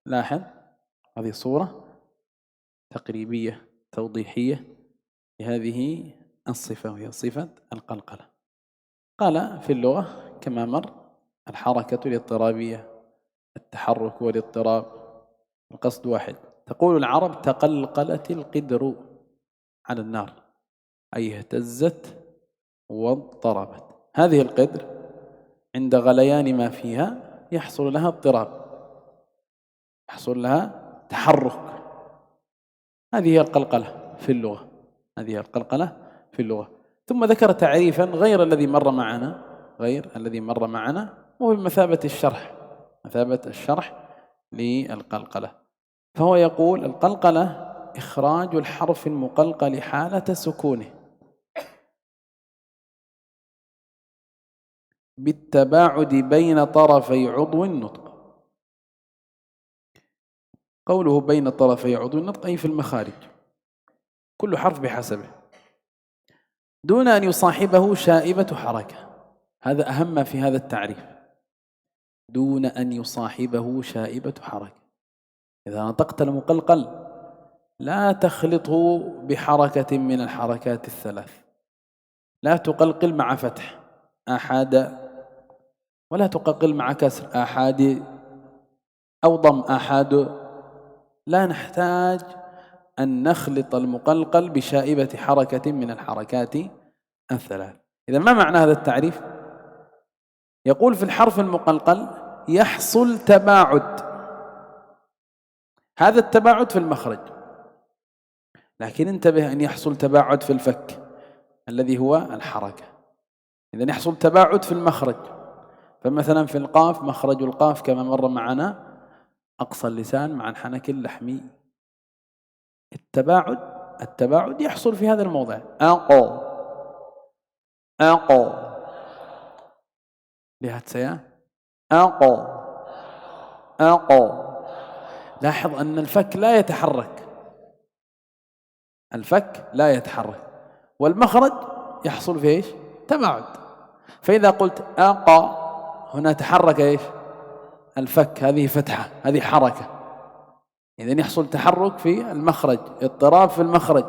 لاحظ هذه صورة تقريبية توضيحية لهذه الصفة وهي صفة القلقلة. قال في اللغة كما مر الحركة الاضطرابية، التحرك والاضطراب، القصد واحد. تقول العرب تقلقلت القدر على النار، أي اهتزت واضطربت. هذه القدر عند غليان ما فيها يحصل لها اضطراب، يحصل لها تحرك. هذه هي القلقلة في اللغة، هذه هي القلقلة في اللغة. ثم ذكر تعريفا غير الذي مر معنا وهو بمثابة الشرح للقلقلة. فهو يقول القلقلة إخراج الحرف المقلقل حالة سكونه بالتباعد بين طرفي عضو النطق. قوله بين طرفي عضو النطق أي في المخارج، كل حرف بحسبه دون أن يصاحبه شائبة حركة. هذا أهم ما في هذا التعريف، دون أن يصاحبه شائبة حركة. إذا نطقت المقلقل لا تخلطه بحركة من الحركات الثلاث، لا تقلقل مع فتح أحد، ولا تقلقل مع كسر أحد أو ضم أحد. لا نحتاج أن نخلط المقلقل بشائبة حركة من الحركات الثلاث. إذا ما معنى هذا التعريف؟ يقول في الحرف المقلقل يحصل تباعد، هذا التباعد في المخرج، لكن انتبه أن يحصل تباعد في الفك الذي هو الحركة. إذا يحصل تباعد في المخرج، فمثلا في القاف مخرج القاف كما مر معنا أقصى اللسان مع الحنك اللحمي. التباعد يحصل في هذا الموضع. أقو lihat saya أقو. لاحظ أن الفك لا يتحرك، والمخرج يحصل فيه ايش؟ تباعد. فإذا قلت أقا هنا تحرك ايش؟ الفك، هذه فتحة، هذه حركة. إذن يحصل تحرك في المخرج، اضطراب في المخرج.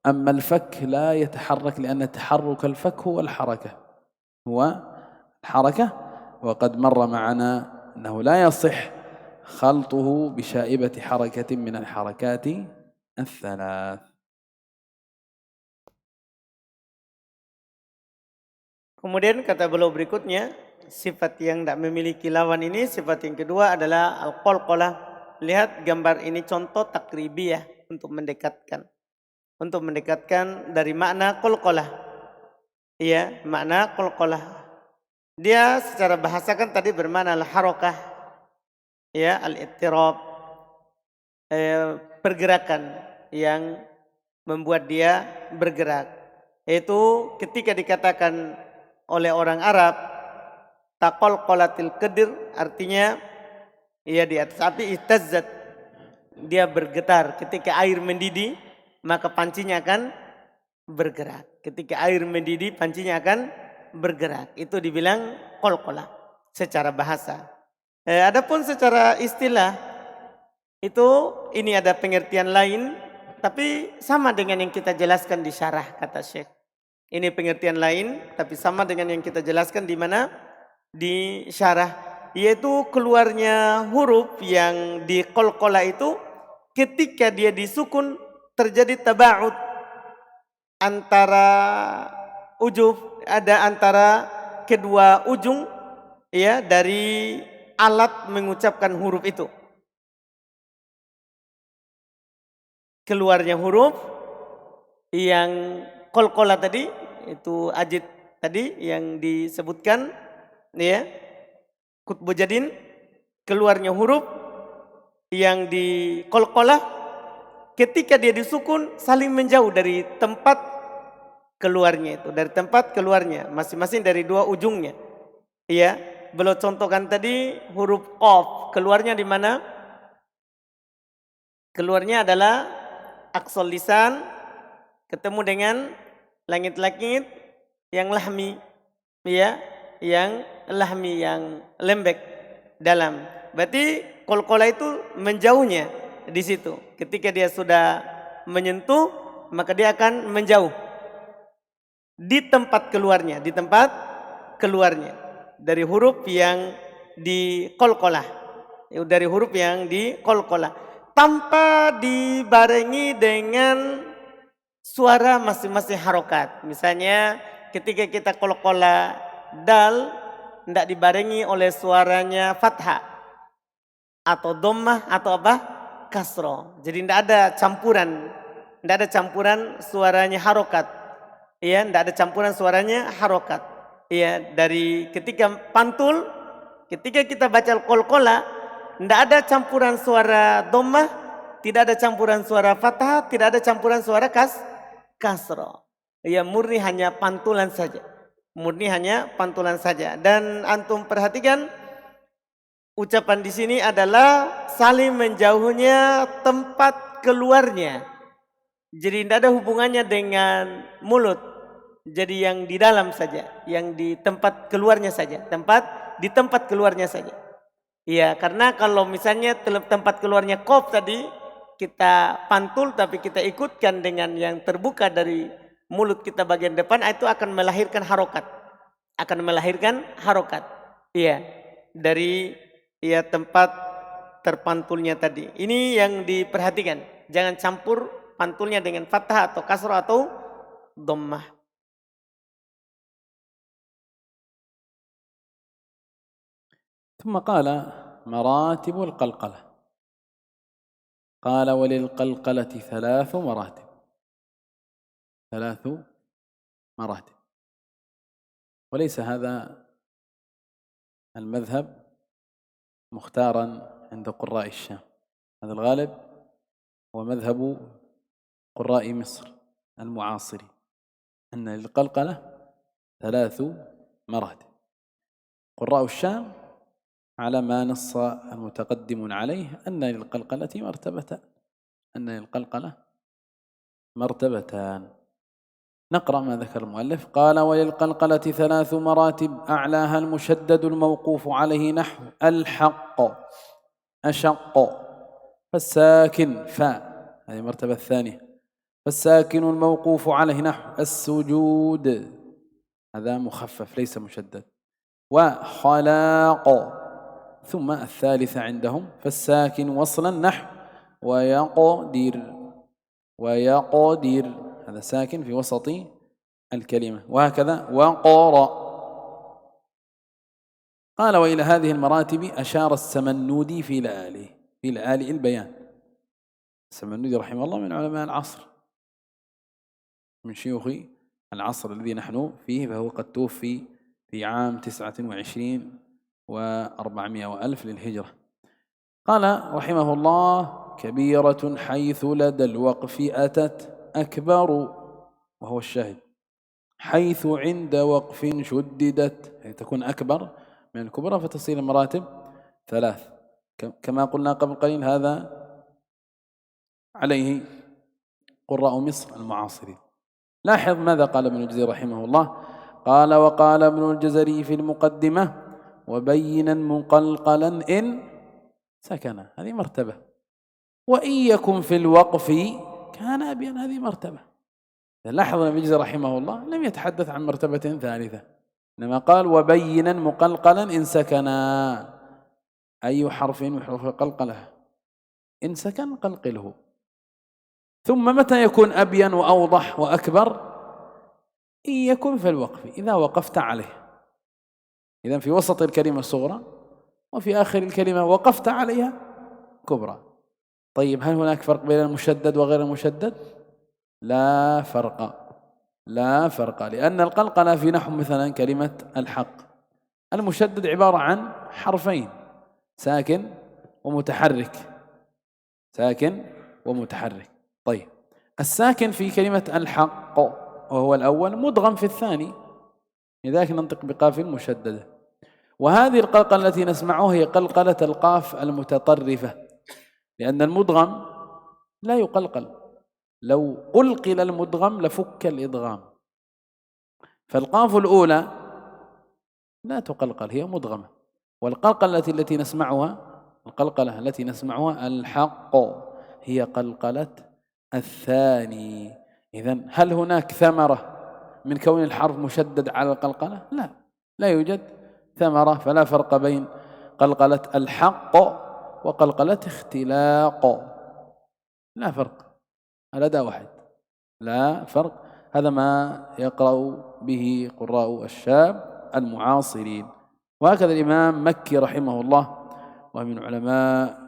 أما الفك لا يتحرك، لأن تحرك الفك هو الحركة، وقد مر معنا أنه لا يصح خلطه بشائبة حركة من الحركات الثلاث. Kemudian kata beliau berikutnya, sifat yang tidak memiliki lawan ini, sifat yang kedua adalah al-qalqalah. Lihat gambar ini contoh takribiyah untuk mendekatkan dari makna qalqalah. Iya, makna qalqalah. Dia secara bahasa kan tadi bermakna al-harakah, ya, al-ittirab, pergerakan yang membuat dia bergerak. Yaitu ketika dikatakan oleh orang Arab taqalqalatil qadir, artinya ia di atas api, ihtazzat, dia bergetar. Ketika air mendidih maka pancinya akan bergerak. Ketika air mendidih pancinya akan bergerak. Itu dibilang qalqalah secara bahasa. Adapun secara istilah itu ini ada pengertian lain, tapi sama dengan yang kita jelaskan di syarah, kata Syekh. Ini pengertian lain tapi sama dengan yang kita jelaskan di mana? Di syarah. yaitu keluarnya huruf yang di qalqalah itu ketika dia disukun terjadi tabaud antara antara kedua ujung ya dari alat mengucapkan huruf itu. Keluarnya huruf yang qalqalah tadi itu ajid tadi yang disebutkan ya kutbu jadin, keluarnya huruf yang di qalqalah ketika dia disukun saling menjauh dari tempat keluarnya itu, dari tempat keluarnya masing-masing dari dua ujungnya. Iya, beliau contohkan tadi huruf qaf, keluarnya di mana? Keluarnya adalah aqsal lisan ketemu dengan langit-langit yang lahmi, ya, yang lahmi, yang lembek dalam. Berarti qalqalah itu menjauhnya di situ. Ketika dia sudah menyentuh, maka dia akan menjauh di tempat keluarnya, dari huruf yang di qalqalah, dari huruf yang di qalqalah. Tanpa dibarengi dengan suara masing-masing harokat. Misalnya ketika kita qalqalah dal, tidak dibarengi oleh suaranya fathah atau dhammah atau apa? Kasroh. Jadi tidak ada campuran suaranya harokat. Ya, tidak ada campuran suaranya harokat. Ya, dari ketika pantul, ketika kita baca qalqalah, tidak ada campuran suara dhammah, tidak ada campuran suara fathah, tidak ada campuran suara kasroh. Ya, murni hanya pantulan saja. Dan antum perhatikan ucapan di sini adalah saling menjauhnya tempat keluarnya. Jadi tidak ada hubungannya dengan mulut. Jadi yang di dalam saja, yang di tempat keluarnya saja, di tempat keluarnya saja. Iya, karena kalau misalnya tempat keluarnya qaf tadi kita pantul tapi kita ikutkan dengan yang terbuka dari mulut kita bagian depan, itu akan melahirkan harokat. Iya, dari tempat terpantulnya tadi. Ini yang diperhatikan. Jangan campur pantulnya dengan fathah atau kasrah atau dhammah. ثم قال مراتب القلقلة. قال وللقلقلة 3 مراتب. وليس هذا المذهب مختارا عند قراء الشام. هذا الغالب هو مذهب قراء مصر المعاصرين، أن للقلقلة 3 مراتب. قراء الشام على ما نص المتقدمون عليه أن للقلقلة مرتبتان. نقرأ ما ذكر المؤلف. قال وللقلقلة 3 مراتب، أعلاها المشدد الموقوف عليه نحو الحق، أشق، فالساكن فاء، هذه المرتبة الثانية. فالساكن الموقوف عليه نحو السجود، هذا مخفف ليس مشدد. وخلاق. ثم الثالثة عندهم فالساكن وصلا نحو ويقدر، هذا ساكن في وسط الكلمة. وهكذا وقرأ. قال وإلى هذه المراتب أشار السمنودي في لآلئ البيان. السمنودي رحمه الله من علماء العصر، من شيوخ العصر الذي نحن فيه، فهو قد توفي في عام 29 و400 وألف للهجرة. قال رحمه الله كبيرة حيث لدى الوقف أتت أكبر، وهو الشاهد، حيث عند وقف شددت، يعني تكون أكبر من الكبرى فتصير المراتب 3 كما قلنا قبل قليل. هذا عليه قراء مصر المعاصرين. لاحظ ماذا قال ابن الجزري رحمه الله. قال وقال ابن الجزري في المقدمة وبينا مقلقلا إن سكن، هذه مرتبة. وإن يكن في الوقف كان أبين، هذه مرتبة. لاحظ ابن الجزري رحمه الله لم يتحدث عن مرتبة ثالثة، إنما قال وبينا مقلقلا إن سكنا، أي حرف من حروف القلقلة إن سكن قلقله. ثم متى يكون أبين وأوضح وأكبر؟ إن يكن في الوقف، إذا وقفت عليه. إذن في وسط الكلمة الصغرى وفي آخر الكلمة وقفت عليها كبرى. طيب هل هناك فرق بين المشدد وغير المشدد؟ لا فرق، لا فرق، لأن القلقلة في نحو مثلا كلمة الحق، المشدد عبارة عن حرفين ساكن ومتحرك، ساكن ومتحرك. طيب الساكن في كلمة الحق وهو الأول مدغم في الثاني، لذلك ننطق بقاف مشددة. وهذه القلقلة التي نسمعها هي قلقلة القاف المتطرفة، لأن المدغم لا يقلقل، لو قلقل المدغم لفك الإدغام، فالقاف الأولى لا تقلقل، هي مدغمة. والقلقلة التي نسمعها، القلقلة التي نسمعها الحق، هي قلقلة الثاني. إذن هل هناك ثمرة من كون الحرف مشدد على القلقلة؟ لا، لا يوجد ثمرة، فلا فرق بين قلقلة الحق وقلقلة اختلاق، لا فرق، الأداء واحد، لا فرق. هذا ما يقرأ به قراء الشاب المعاصرين. وهكذا الإمام مكي رحمه الله ومن علماء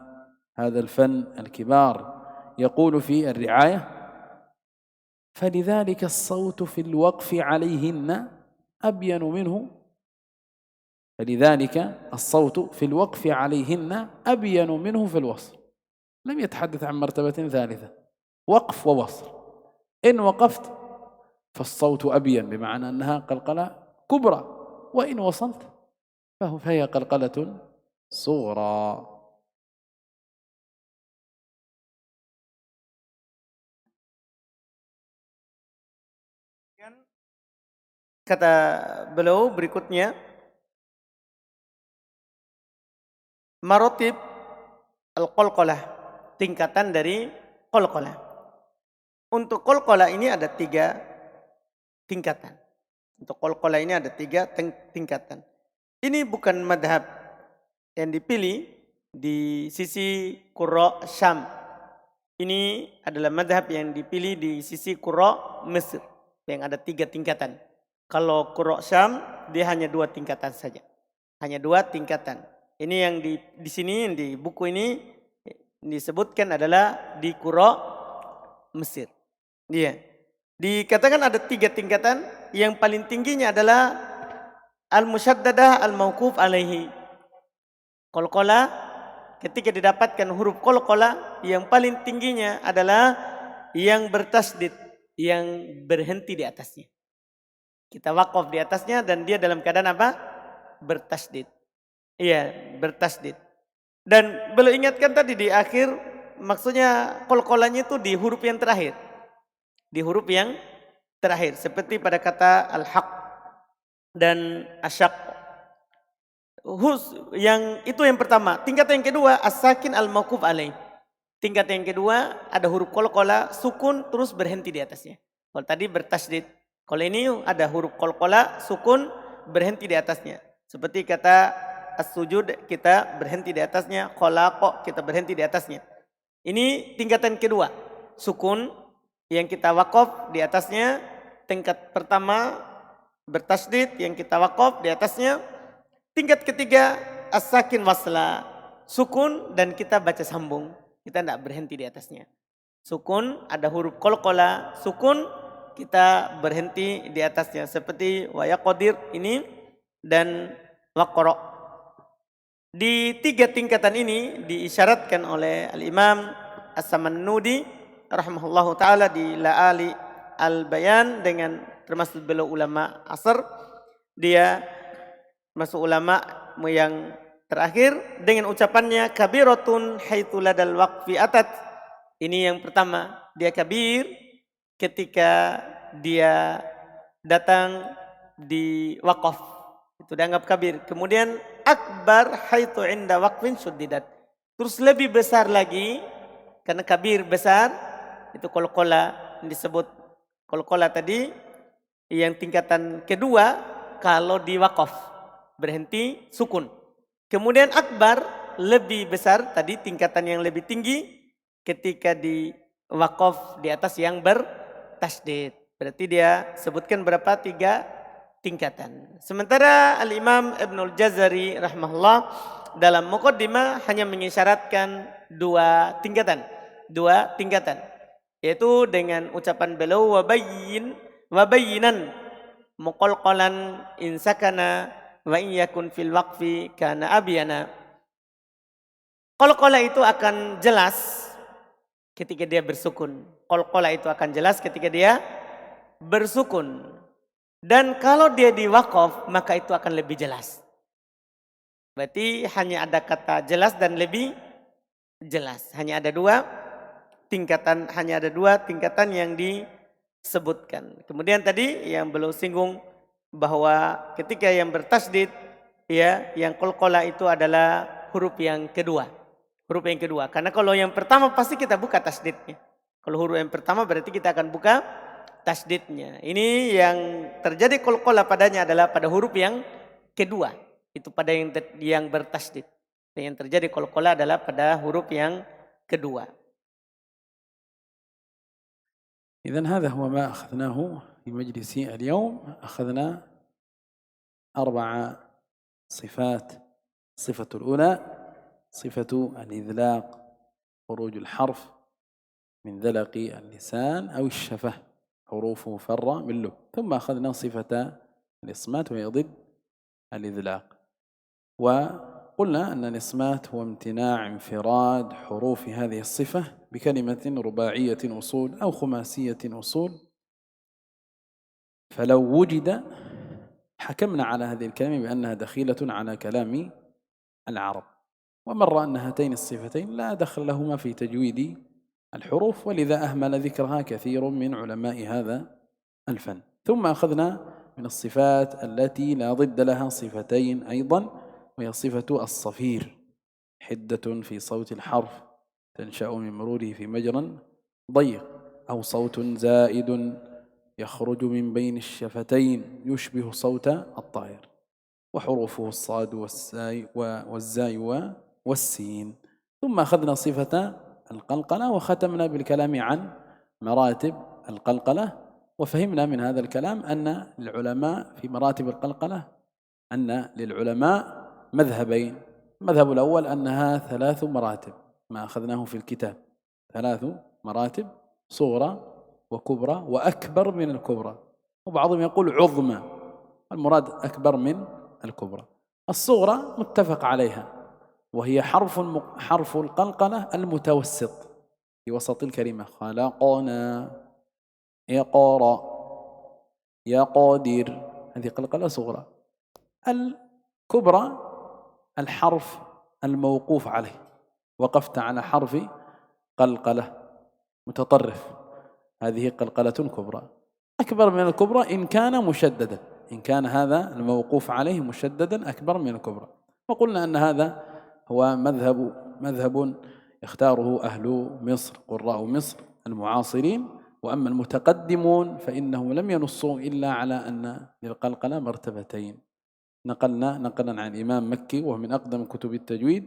هذا الفن الكبار يقول في الرعاية: فلذلك الصوت في الوقف عليهن أبين منه، فلذلك الصوت في الوقف عليهن أبين منه في الوصل. لم يتحدث عن مرتبة ثالثة، وقف ووصل. إن وقفت فالصوت أبين بمعنى أنها قلقلة كبرى، وإن وصلت فهي قلقلة صغرى. Kata beliau berikutnya, marotib al-qalqalah, tingkatan dari qalqalah. Untuk qalqalah ini ada 3 tingkatan. Untuk qalqalah ini ada 3 tingkatan. Ini bukan madhab yang dipilih di sisi qurra Syam. Ini adalah madhab yang dipilih di sisi qurra Mesir, yang ada 3 tingkatan. Kalau qurra Syam dia hanya 2 tingkatan saja. Hanya 2 tingkatan. Ini yang di sini di buku ini disebutkan adalah di qurra Mesir. Iya. Dikatakan ada 3 tingkatan, yang paling tingginya adalah al-musyaddadah al-mauquf alaihi. Qalqalah ketika didapatkan huruf qalqalah yang paling tingginya adalah yang bertasdid, yang berhenti di atasnya. Kita waqaf di atasnya dan dia dalam keadaan apa? Bertasdid. Iya, bertasdid. Dan beliau ingatkan tadi di akhir, maksudnya qalqalahnya itu di huruf yang terakhir. Di huruf yang terakhir, seperti pada kata al-haq dan asyaq. Yang itu yang pertama. Tingkatan yang kedua as-sakin al-mauquf alaih. Tingkatan yang kedua ada huruf qalqalah sukun terus berhenti di atasnya. Kalau tadi bertasdid, kalau ini ada huruf qalqalah sukun berhenti di atasnya. Seperti kata as-sujud kita berhenti di atasnya, khalaqa kita berhenti di atasnya. Ini tingkatan kedua, sukun yang kita waqaf di atasnya. Tingkat pertama bertasdid yang kita waqaf di atasnya. Tingkat ketiga as-sakin wasla, sukun dan kita baca sambung, kita tidak berhenti di atasnya. Sukun ada huruf qalqalah sukun, kita berhenti di atasnya, seperti wa yaqdir ini dan waqra. Di 3 tingkatan ini diisyaratkan oleh al-Imam As-Samannudi rahimahullahu taala di La'ali al-Bayan, dengan termasuk beliau ulama asar, dia masuk ulama yang terakhir dengan ucapannya kabiratun haitsu ladal waqfi atat. Ini yang pertama, dia kabir ketika dia datang di waqaf, itu dianggap kabir. Kemudian akbar haitsu inda waqfin syuddidat. Terus lebih besar lagi karena kabir besar, itu qalqalah disebut qalqalah tadi yang tingkatan kedua kalau di waqaf berhenti sukun. Kemudian akbar lebih besar, tadi tingkatan yang lebih tinggi ketika di waqaf di atas yang bertasydid. Berarti dia sebutkan berapa? 3 tingkatan. Sementara Al-Imam Ibnul Jazari rahimahullah dalam muqaddimah hanya mengisyaratkan 2 tingkatan. 2 tingkatan. Yaitu dengan ucapan beliau wabayyinan muqalqalan insakana wa in yakun fil waqfi kana abyana. Qalqalah itu akan jelas ketika dia bersukun. Qalqalah itu akan jelas ketika dia bersukun. Dan kalau dia di waqaf maka itu akan lebih jelas. Berarti hanya ada kata jelas dan lebih jelas. Hanya ada 2 tingkatan yang disebutkan. Kemudian tadi yang belum singgung bahwa ketika yang bertasydid ya, yang qalqalah itu adalah huruf yang kedua. Huruf yang kedua. Karena kalau yang pertama pasti kita buka tasydidnya. Kalau huruf yang pertama berarti kita akan buka tasydidnya. Ini yang terjadi qalqalah padanya adalah pada huruf yang kedua. Itu pada yang bertasydid. Yang terjadi qalqalah adalah pada huruf yang kedua. إذن هذا هو ما أخذناه في مجلس اليوم. أخذنا 4 صفات. الصفة الأولى صفة الإذلاق، خروج الحرف من ذلق اللسان أو الشفة، حروفه فرة من لب. ثم أخذنا صفة الإصمات وهي ضد الإذلاق، وقلنا أن الإصمات هو امتناع انفراد حروف هذه الصفة بكلمة رباعية أصول أو خماسية أصول، فلو وجد حكمنا على هذه الكلمة بأنها دخيلة على كلام العرب. ومر أن هاتين الصفتين لا دخل لهما في تجويد الحروف، ولذا أهمل ذكرها كثير من علماء هذا الفن. ثم أخذنا من الصفات التي لا ضد لها صفتين أيضا، وهي صفة الصفير، حدة في صوت الحرف تنشأ من مروره في مجرى ضيق، أو صوت زائد يخرج من بين الشفتين يشبه صوت الطائر، وحروفه الصاد والزاي والسين. ثم أخذنا صفة القلقلة وختمنا بالكلام عن مراتب القلقلة، وفهمنا من هذا الكلام أن للعلماء في مراتب القلقلة أن للعلماء مذهبين. المذهب الأول أنها 3 مراتب، ما أخذناه في الكتاب 3 مراتب، صغرى وكبرى وأكبر من الكبرى، وبعضهم يقول عظمى، المراد أكبر من الكبرى. الصغرى متفق عليها، وهي حرف القلقلة المتوسط في وسط الكلمة، خلقنا، يقرأ، يقادر، هذه قلقلة صغرى. الكبرى الحرف الموقوف عليه، وقفت على حرف قلقلة متطرف، هذه قلقلة كبرى. أكبر من الكبرى إن كان مشددا، إن كان هذا الموقوف عليه مشددا أكبر من الكبرى. وقلنا أن هذا هو مذهب يختاره أهل مصر، قراء مصر المعاصرين، وأما المتقدمون فإنهم لم ينصوا إلا على أن للقلقلة مرتبتين. نقلا عن الإمام مكي وهو من أقدم كتب التجويد،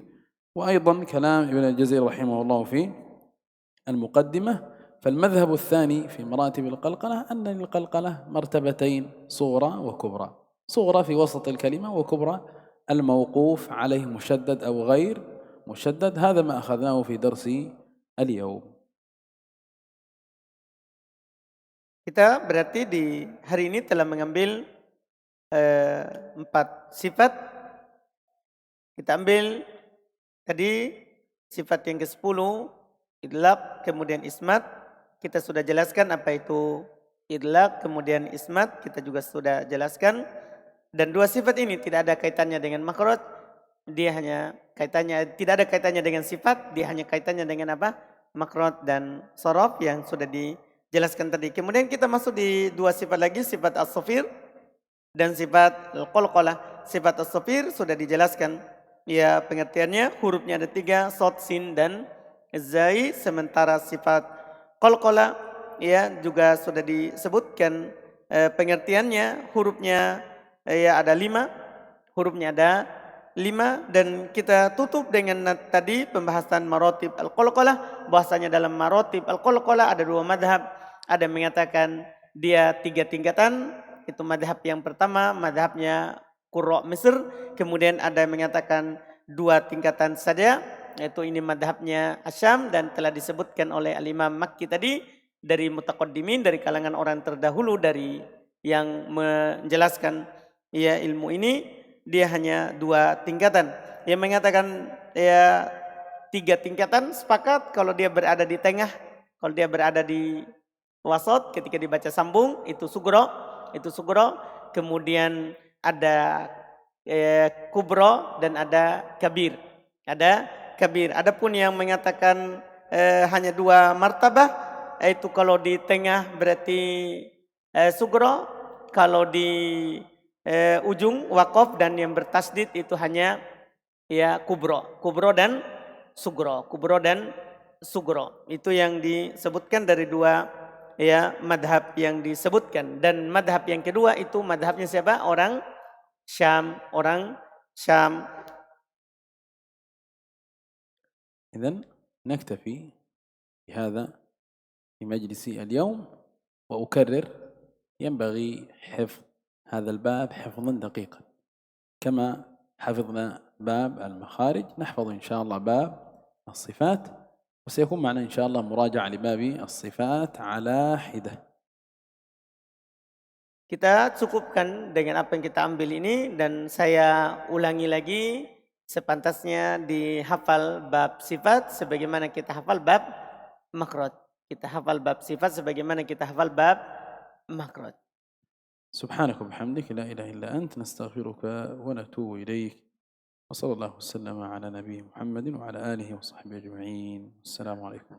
وأيضا كلام ابن الجزري رحمه الله في المقدمة. فالمذهب الثاني في مراتب القلقلة أن للقلقلة مرتبتين، صغرى وكبرى، صغرى في وسط الكلمة، وكبرى الموقوف عليه مشدد أو غير مشدد. هذا ما أخذناه في درس اليوم. Kita berarti di hari ini telah mengambil 4 sifat. Kita ambil tadi sifat yang ke-10, idlaq, kemudian ismat. Kita sudah jelaskan apa itu idlaq, kemudian ismat, kita juga sudah jelaskan. Dan 2 sifat ini tidak ada kaitannya dengan makhraj, dia hanya kaitannya, tidak ada kaitannya dengan sifat, dia hanya kaitannya dengan apa? Makhraj dan sharaf yang sudah dijelaskan tadi. Kemudian kita masuk di 2 sifat lagi, sifat as-safir dan sifat al-qalqalah. Sifat as-safir sudah dijelaskan. Ya, pengertiannya hurufnya ada 3, shad, sin dan zai. Sementara sifat qalqalah ya juga sudah disebutkan pengertiannya, hurufnya ya ada 5, hurufnya ada 5 dan kita tutup dengan tadi pembahasan marotib al-qalqalah, bahwasanya dalam marotib al-qalqalah ada 2 madhab, ada yang mengatakan dia 3 tingkatan, itu madhab yang pertama, madhabnya Qurra Mesir, kemudian ada yang mengatakan 2 tingkatan saja, yaitu ini madhabnya Asyam dan telah disebutkan oleh Al-Imam Makki tadi dari mutaqaddimin, dari kalangan orang terdahulu dari yang menjelaskan ya ilmu ini. Dia hanya 2 tingkatan. Yang mengatakan ya 3 tingkatan sepakat kalau dia berada di tengah, kalau dia berada di wasat ketika dibaca sambung itu sugro, kemudian ada kubro dan ada kabir. Ada kabir. Adapun yang mengatakan hanya 2 martabah, yaitu kalau di tengah berarti sugro, kalau di ujung wakaf dan yang bertasdid itu hanya ya kubro dan sugro. Itu yang disebutkan dari 2 ya madhab yang disebutkan. Dan madhab yang kedua itu madhabnya siapa? Orang Syam. إذن نكتفي بهذا في مجلس اليوم، وأكرر ينبغي حفظ هذا الباب حفظا دقيقا، كما حفظنا باب المخارج نحفظ إن شاء الله باب الصفات، وسيكون معنا إن شاء الله مراجعة لباب الصفات على حدة. Kita cukupkan dengan apa yang kita ambil ini dan saya ulangi lagi, sepantasnya dihafal bab sifat sebagaimana kita hafal bab makhraj. Kita hafal bab sifat sebagaimana kita hafal bab makhraj. سبحانك وبحمدك لا إله إلا أنت نستغفرك ونتوب إليك، وصلى الله وسلم على نبي محمد وعلى آله وصحبه أجمعين. السلام عليكم.